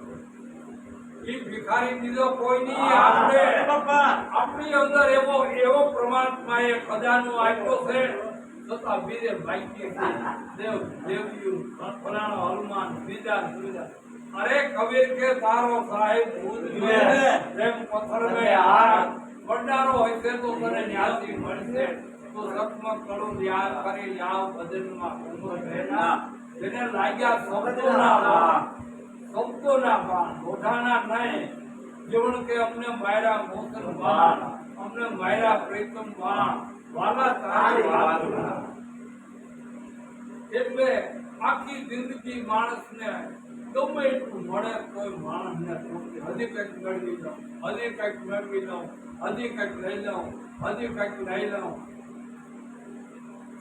ઈ ભિખારી બીજો કોઈ નહીં આપણી અંદર એવો પરમાત્માએ ખજાનો આપ્યો છે છતાં બીજે બાકી દેવજીઓ ફલાણો હનુમાન બીજા અરે કબીર કે તારો સાહેબ ભૂત જેમ પથ્થર મે હાથ વડારો હોય છે તો તને ન્યાસી મળશે તો સતમત કરું યાદ કરી લાવ ભજનમાં ઉમર રહેના જેને લાગ્યા શબ્દોના બાણ મોઢાના નહીં જીવન કે અમને માયરા મોસન બાણ અમને માયરા પ્રીતમ બાણ વાલા તારી વાત એટલે આખી જિંદગી માણસને ગમે એટલું મળે કોઈ માણસને હજી કંઈક મેળવી લઉં હજી કંઈક મેળવી લઉં હજી કંઈક લઈ લઉં હજી કંઈક લઈ લઉં.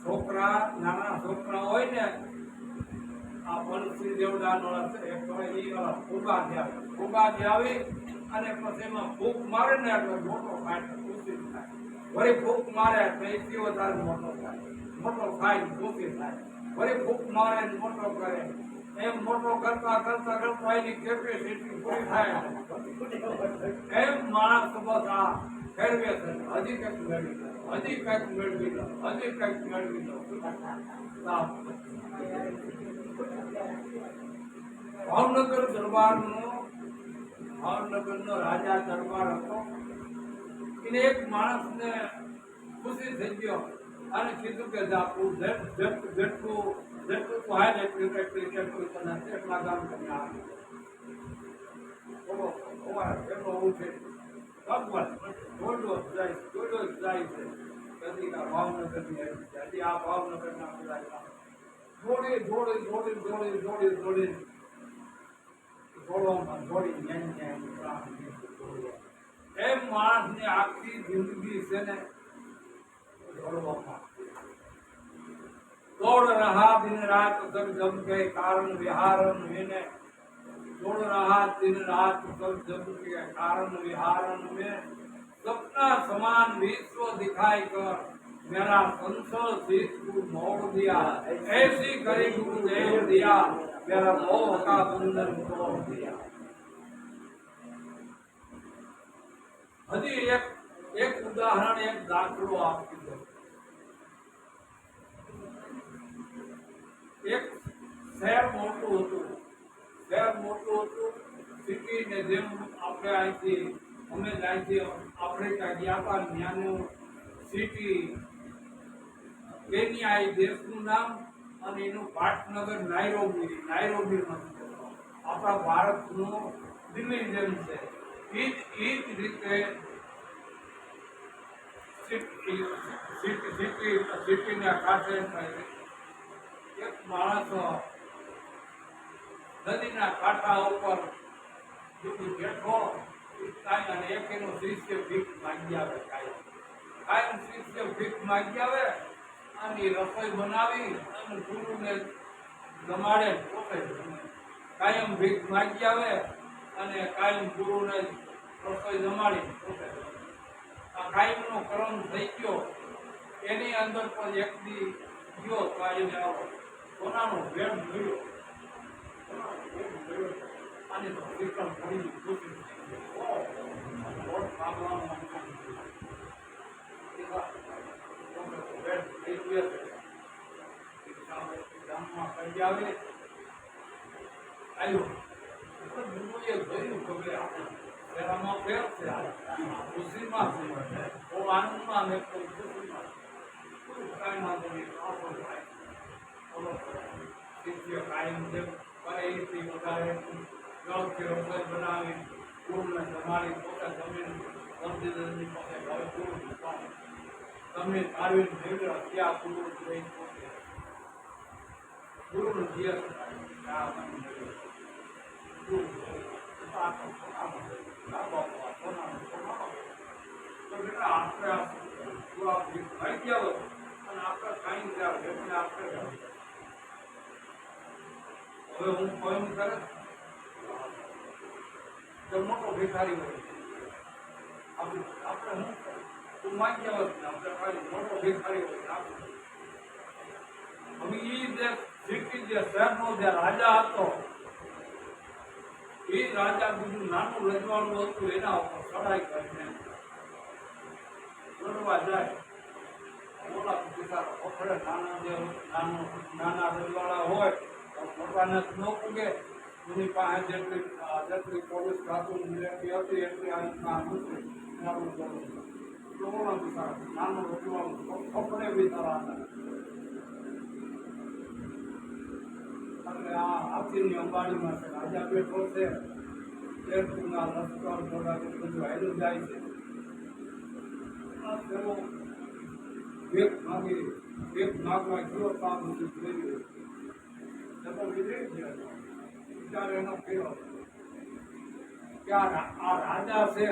છોકરા નાના છોકરા હોય ને આ પંછી દેવડાનો એક ફૂગા આવી અને પછી એમાં ફૂક મારે ને એટલે મોટો થાય ખુશી થાય વળી ફૂક મારે એટલે એ વધારે મોટો થાય ખુશી થાય વળી ફૂક મારે મોટો કરે એમ મોટો કરતા એની કેપેસિટી પૂરી થાય એમ માણસ બસ આ ફેરવે છે હજી કંઈક મેળવી લો હજી કંઈક મેળવી લો હજી કંઈક મેળવી લો. ભાવનગર ભાવનગરનો રાજા દરબાર હતો એને એક માણસને ખુશી થઈ ગયો અને કીધું કે જાપું જેટલું થાય એટલું એટલા ગામ તમે આવી એટલો ઉઠે ભગવાન જોડો જાય છે કદી આ ભાવનગરની હજી આ ભાવનગરના બધા એમ માણસની આખી જિંદગી છે ને દોડ રહા दिन रात सब जब के कारण विहारन में दौड़ रहा दिन रात सब जब के कारण विहारन में सपना समान विश्व दिखाई कर मेरा संशय शीत को मोड़ दिया ऐसी करी गुरुदेव दिया मेरा मोह का बंधन तोड़ दिया. हजी एक उदाहरण एक दाखलो आपकी दो. એક શહેર મોટું હતું સિટી ને જેમ આપણે અહીંથી અમે અહીંથી આફ્રિકા ગયા હતા ત્યાંનું સિટી કેન્યા એ દેશનું નામ અને એનું પાટનગર નાયરોબી આપણા ભારતનું દિલ્હી જેમ છે એ જ રીતે સિટીના કાંઠે એક માણસ નદીના કાંઠા ઉપર બેઠો અને એક એનો શિષ્ય ભીખ માંગી આવે કાયમ શિષ્ય ભીખ માંગી આવે અને રસોઈ બનાવી અને ગુરુને જમાડે પોતે કાયમ ભીખ માંગી આવે અને કાયમ ગુરુને રસોઈ જમાડી પોતે આ કાયમનો ક્રમ થઈ ગયો. એની અંદર પણ એક દી ગયો તો એને સોનાનો ભેદ મળ્યો અને વિક્રમ પડી બનાવી ગુરુને જમાડી પોતે જમીન તમે તારવીને ભેગા ત્યાં ગુરુ જઈ પહોંચે ગુરુનું જીવન આ મને મળ્યું. ગુરુ આ તો સોનામાં આ બાપુ આ સોનામાં તો બેટા આપણે આ ભાઈ ગયા હોય અને આપણે કાંઈ ગયા હોય એટલે આપણે હવે હું પોઈમ કરે તો મોટો ભિખારી હોય આપણે હું તું માગ્યા હોત ને આપણે ખાલી મોટો ભિખારી હોય આપણે હવે એ જે સિટી જે શહેરનો જે રાજા હતો એ રાજા બીજું નાનું રજવાડું હતું એના ઉપર ચડાઈ કરીને લડવા જાય મોટા બિચારા ઓખડે નાના રજવાડા હોય તો મોટાને ન પૂગે એની પાસે જેટલી પોલીસ ખાતું મિલિટરી હતી એટલી આ નથી નાનું બિચારા નાનું રજવાડું ઓખડે બિચારા એટલે આ હાથીની અંબાડીમાં છે રાજા બેઠો છે તેરપુરના લશ્કર ઘોડા બધું હાલ્યું જાય છે પેલો એક નાગવા ગયો કામ બધું થઈ ગયું જતો વિજય ગયો વિચાર એનો કર્યો કે આ રાજા છે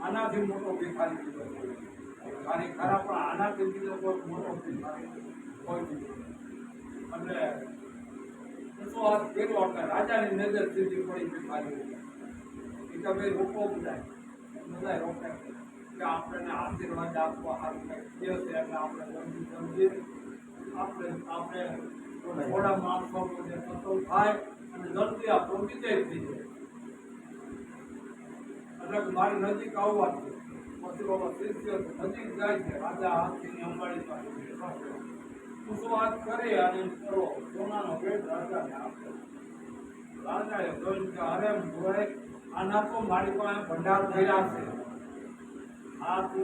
આનાથી મોટો ભિખારી બીજો ભિખારી ખરા પણ આનાથી બીજો કોઈ મોટો ભિખારી કોઈ બીજો એટલે રાજાની નજર સીધી પડી ભિખારી કે ભાઈ રોકો બધા રોકે કે આપણને આશીર્વાદ આપવા સારું કંઈક છે એટલે આપણે સમજી આપણે થોડા માણસો જે કસોલ થાય અને જલ્દી આપણો વિજય થઈ જાય એટલે મારી નજીક આવવાથી પછી બાબા શિષ્ય નજીક જાય છે રાજા હાથીની અંબાડી પાસે વાત કરે અને કરો સોનાનો ભેટ રાજાને આપ્યો રાજાએ જોયું કે અરે ભાઈ આના તો મારી પાસે ભંડાર ભર્યા છે આ તો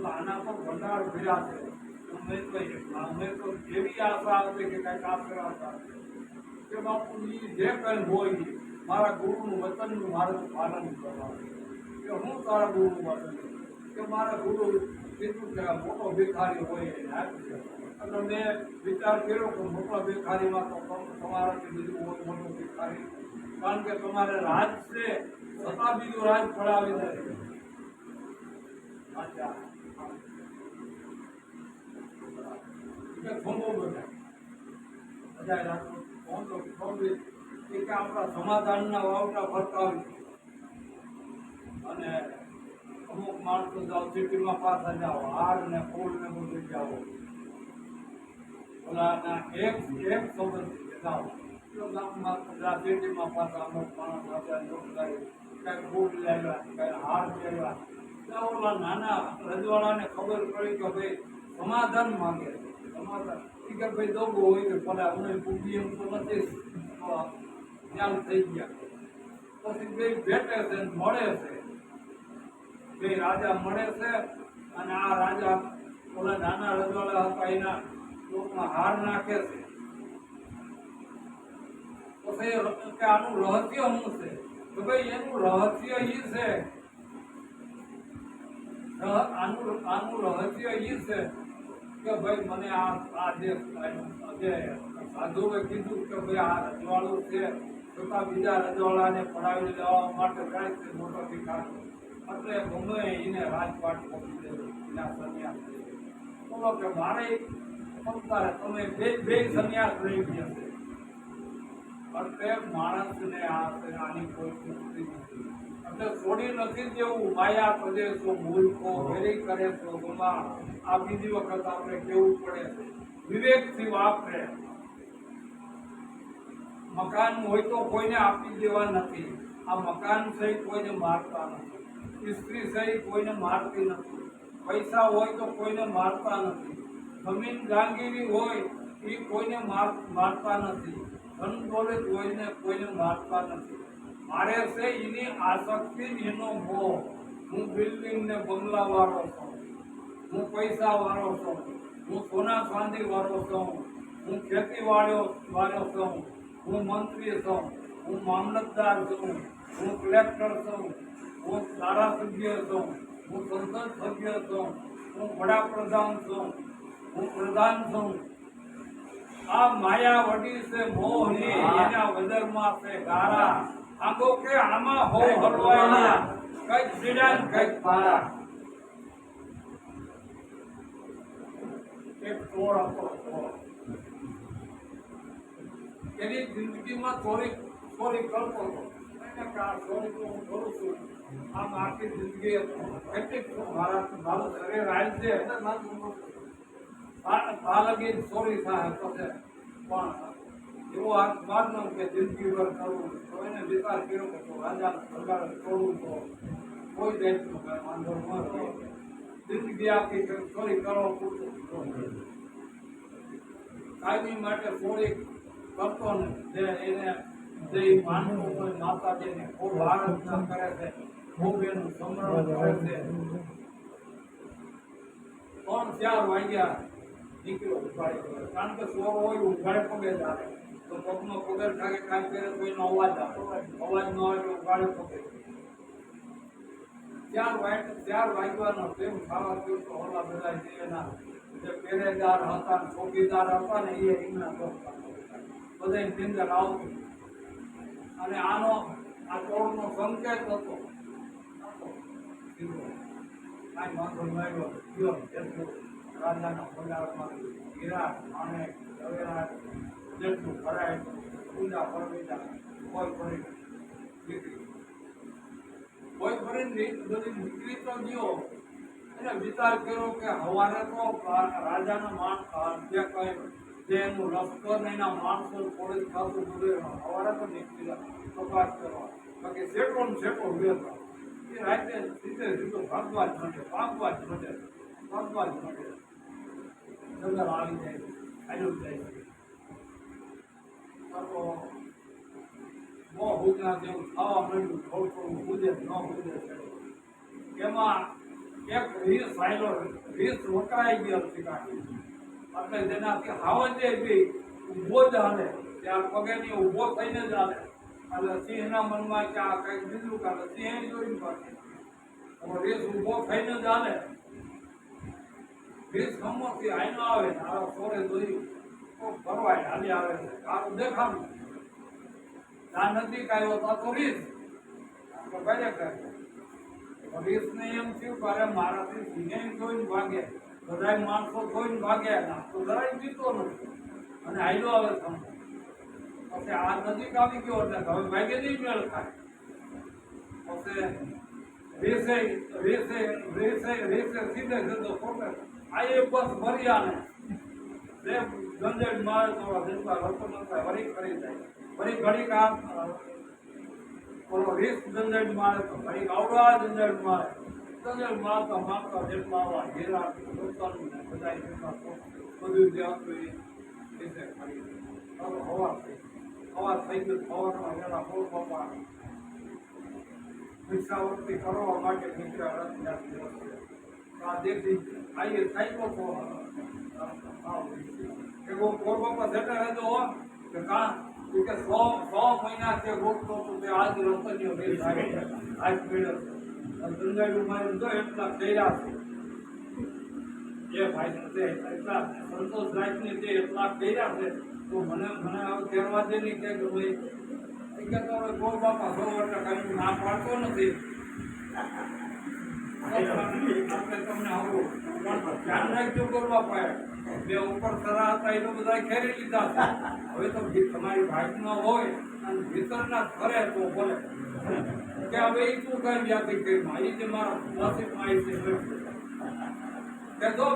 આના તો ભંડાર ભર્યા છે અમે તો એવી આશા હતી કે કઈક આશીર્વાદ કે બાપુ જે કઈ હોય મારા ગુરુનું વચનનું મારે પાલન કરવાનું કે હું તારા ગુરુનું વચન કે મારા ગુરુ કીધું કે મોટો ભિખારી હોય એને આપી દે એટલે મેં વિચાર કર્યો કે મોટા ભિખારીમાં તો તમારાથી બીજું હોય મોટો ભિખારી કારણ કે તમારે રાજ છે છતાં બીજું રાજ પડાવી દે આપણા સમાધાનના વાવટા ફરકાવી અને અમુક માણસો જાઓ સિટીમાં પાછા જાઓ હાર ને ફૂલ ને બધું જાઓ ઓલાના એક સંબંધી જાઓ ગામમાં સિટીમાં પાછા અમુક માણસ કઈ ફૂલ લેવા કઈ હાર લેવા ઓલા નાના રજવાડાને ખબર પડી કે ભાઈ સમાધાન માંગે સમાધાન કે ભાઈ દોગો હોય કે ભલે અમને પૂગી એમ તો નથી જ્ઞાન થઈ ગયા પછી બે ભેટે છે મળે છે બે રાજા મળે છે અને આ રાજા ઓલા નાના રજવાડા હતા એના લોકમાં હાર નાખે છે પછી કે આનું રહસ્ય શું છે કે ભાઈ એનું રહસ્ય એ છે આનું રહસ્ય એ છે કે ભાઈ મને આ જે સાધુએ કીધું કે ભાઈ આ રજવાડું છે છતાં બીજા રજવાડાને પડાવી લેવા માટે જાય છે મોટો ભિખારી એટલે ગમે એને રાજપાટ મોકલી દેવું એના સંન્યાસ બોલો કે મારે સંસારે તમે બે સંન્યાસ લઈ ગયા છે એટલે માણસને આની કોઈ મુક્તિ નથી એટલે છોડી નથી દેવું માયા પ્રદેશો મૂર્ખો વેરી કરે તો ગમા આ બીજી વખત આપણે કેવું પડે વિવેકથી વાપરે મકાન હોય તો કોઈને આપી દેવા નથી આ મકાન સહી કોઈને મારતા નથી સ્ત્રી સહી કોઈને મારતી નથી પૈસા હોય તો કોઈને મારતા નથી જમીન જાગીરી હોય એ કોઈને મારતા નથી ધન દોલત હોય કોઈને મારતા નથી મારે છે એની આસક્તિ એનો મોહ હું બિલ્ડિંગ ને બંગલા વાળો છું હું પૈસા વાળો છું હું સોના ચાંદી વાળો છું હું ખેતીવાળો છું હું મંત્રી છું હું મામલતદાર છું હું કલેક્ટર છું હું ધારાસભ્ય છું હું સંસદ સભ્ય છું હું વડાપ્રધાન છું, હું પ્રધાન છું. આ માયા વડી છે મોહની, એના વદરમાં છે ગારા. આંગો કે આમાં હો હલવાય કઈક સીડા ને કઈક પારા. એક ચોર હતો ચોર. એની જિંદગીમાં ચોરી કરતો હતો. એને કે આ ચોરી તો હું કરું છું. આમ આખી જિંદગી કેટલીક મારું શરીર આવી છે બાલગી ચોરી થાય પછી પણ એવો હાથ મારનો કે જિંદગી ભર કરવું. તો એને વિચાર કર્યો કે તો રાજાને સરકાર છોડવું તો કોઈ જાતનું કઈ વાંધો ન હતો. જિંદગી આખી ચોરી કરવા પૂરતું કાયમી માટે ચોરી કરતો ને જે એને જે માનવું હોય માતાજીને ખૂબ આરાધના કરે છે, ખૂબ એનું સમરણ કરે છે. 3-4 વાગ્યા નીકળ્યો ઉઘાડે પગે. કારણ કે ચોર હોય ઉઘાડે પગે ચાલે તો પગમાં પગર ઠાકે કામ કરે તો એનો અવાજ આવે. અવાજ ન આવે તો ઉઘાડે પગે. 4 વાગ્યાનો ટેમ ખાવા પીવું તો ઓલા બધા જે એના જે પહેરેદાર હતા ને ચોકીદાર હતા ને એ એમના દોસ્ત બધા નિંદર આવતી. અને આનો આ ચોરનો સંકેત હતો. કાંઈ વાંધો ન આવ્યો. ગયો જેટલું રાજાના ભંડારમાં હીરા માણેક ઝવેરાત જેટલું ભરાય પૂજા પરમીજા કોઈ ફરી નીકળી. કોઈ ફરી બધી નીકળી તો ગયો. એને વિચાર કર્યો કે હવારે તો રાજાના માણસ જે કઈ જે એનું લશ્કર ને એના માણસો પોલીસ ખાતું બધું હવારે તો નીકળી તપાસ કરવા. બાકી શેઠો ને શેઠો વ્યવહાર એ રાતે સીધો ભાગવા જ મળે. જંગલ આવી જાય આવ્યું જાય છે. તો બહુ ભૂખના જેવું ખાવા માંડ્યું. થોડું પૂજે ન પૂજે. એમાં એક રીસ આવેલો. રીસ વકરાઈ ગયો શિકારી. એટલે જેનાથી હાવજે બી ઊભો જ હાલે. ત્યાં પગે ની ઊભો થઈને જ હાલે. એટલે સિંહના મનમાં કે આ કંઈક બીજું કાલે સિંહ જોઈને પાકે રીસ ઊભો થઈને જ હાલે. રીસ ખમોથી આઈનો આવે ને આ ચોરે જોયું તો ફરવાય હાલી આવે છે. કારું દેખાડું ત્યાં નજીક આવ્યો તો રીસ ભાઈ કરે. રીસને એમ થયું કે અરે મારાથી સિંહ જોઈને ભાગે, બધા માણસો જોઈને ભાગે, તો જરાય જીતો નથી અને આઈનો આવે ખમો. પછી આ નજીક આવી ગયો એટલે હવે ભાગે નહીં મેળ થાય. પછી રેસે સીધે સીધો ખોટે આ એ બસ ભર્યા ને ગંજેડ મારે તો જેટલા રસ્તો નતા વરી કરી જાય. વરી ઘડીક આ રીસ ગંજેડ મારે તો ઘડીક આવડા ગંજેડ મારે. ગંજેડ મારતા જેટલા આવા ઘેરા બધા બધું જે હતું એ રીતે કરી હવા થઈ ગયું. હવામાં વેલા બહુ પપ્પા ભિક્ષાવૃત્તિ કરવા માટે નીકળ્યા. આ દેખી આઈએ થાય તો એવો પોરબપા જતા રહેતો હો કે કાં કે 100 મહિના છે રોકતો તો તે આજ રસ્તનીઓ દેશ આવી આજ મેળવ ગંગાયું મારી તો એટલા કર્યા છે. એ ભાઈ છે એટલા સંતોષ રાખને તે એટલા કર્યા છે તો મને હવે કહેવા દે નહીં કે ભાઈ કે તો હવે ગોળ બાપા 100 વર્ષ કઈ ના પાડતો નથી. આપણે તમને આવું ધ્યાન રાખજો કરવા પડે. બે ઉપર સરા હતા એ તો બધા ખેરી લીધા છે. હવે તો તમારી ભાગમાં હોય અને ભીતરના ફરે તો બોલે કે હવે એ તું કઈ વ્યાપી કરી એ જે મારા નસીબમાં આવી છે કે જો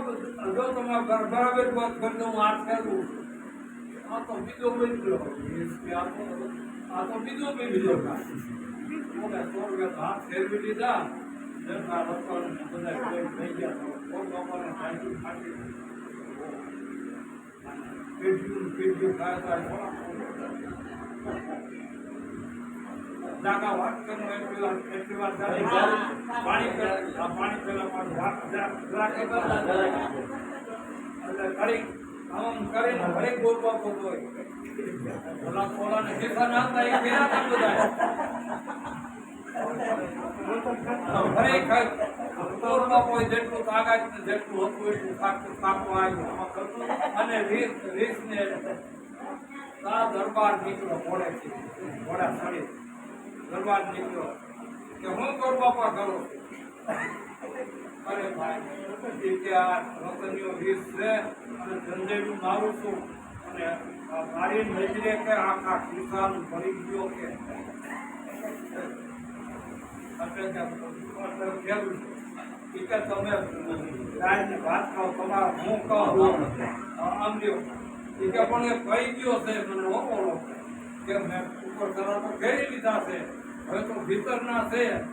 તમે બરાબર વાત કરજો હું આઠ કરું. આ તો બીજો બની આ તો બીજો બી બીજો બોલે 100 રૂપિયા હાથ ફેરવી લીધા. બધા થઈ ગયા જાગા વાત કરનો એટલી વાર પાણી પેલા વાત એટલે કરી આમ કરીને હરેક બોલવા પોતો હોય ઓલાને કેસા ના થાય એ કેરા કામ બધા કોરમાં કોઈ જેટલું તાકાત ને જેટલું હતું એટલું કાપવા આવ્યું આમાં કરતું અને રીસને આ દરબાર નીકળ્યો ઘોડા ચડી દરબાર નીકળ્યો કે હું કરું બાપા કરો અરે ભાઈ કે આ રતનીઓ રીસ છે અને ધંધેડું મારું છું અને મારી નજરે કે આખા કિસાન ભરી ગયો કે તમે રાજની વાત કહો તમારા હું કહું આમ લ્યો એ કે પણ એ કહી ગયો છે મને ઓળો કે મેં ઉપર તરફ તો ઘેરી લીધા છે હવે તો ભીતરના છે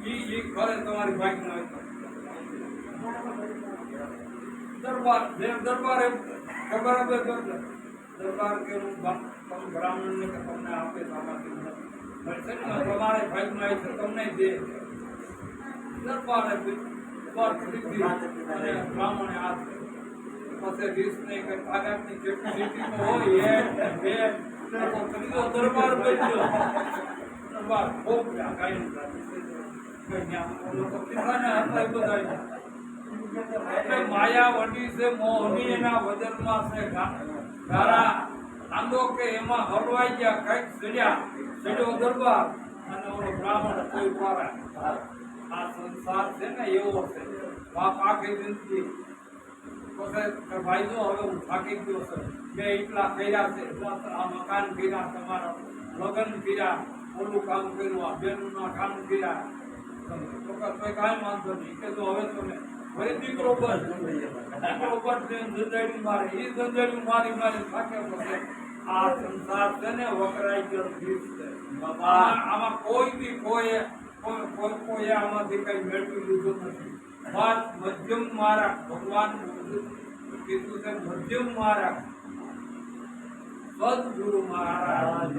ઈ ઘરે તમારી બાઈક નો દરબારે બરાબર દરબાર કે બ્રાહ્મણ ને કે તમને આપે તમારે ભાઈ નો આવી તમને દે દરબારે અને બ્રાહ્મણે હાથ પછી રીસ નહીં કે કાગળની કેટલી હોય બે ત્રીજો દરબાર બન્યો દરબાર ખૂબ કાંઈ એટલે માયાવટી છે મોહની એના વજનમાં છે ગારા આંદો કે એમાં હલવાઈ ગયા કઈક ચડ્યો દરબાર અને ઓલો બ્રાહ્મણ કોઈ પારા આ સંસાર છે ને એવો છે બાપ આખી જિંદગી પછી ભાઈ જો હવે હું થાકી ગયો છે મેં એટલા કર્યા છે આ મકાન કર્યા તમારા લગ્ન કર્યા ઓલું કામ કર્યું આ બેનના કામ કર્યા કોઈ કાંઈ વાંધો નહીં કે તો હવે તમે વળી દીકરો બસ જંજાડી મારે એ જંજાડી મારી થાકે પછી આ સંસાર છે ને વકરાઈ ગયો ગીત છે આમાં કોઈ આમાંથી કઈ મેળવી લીધું નથી વાત મધ્યમ મારા ભગવાન કીધું છે મધ્યમ મારા સદગુરુ મહારાજ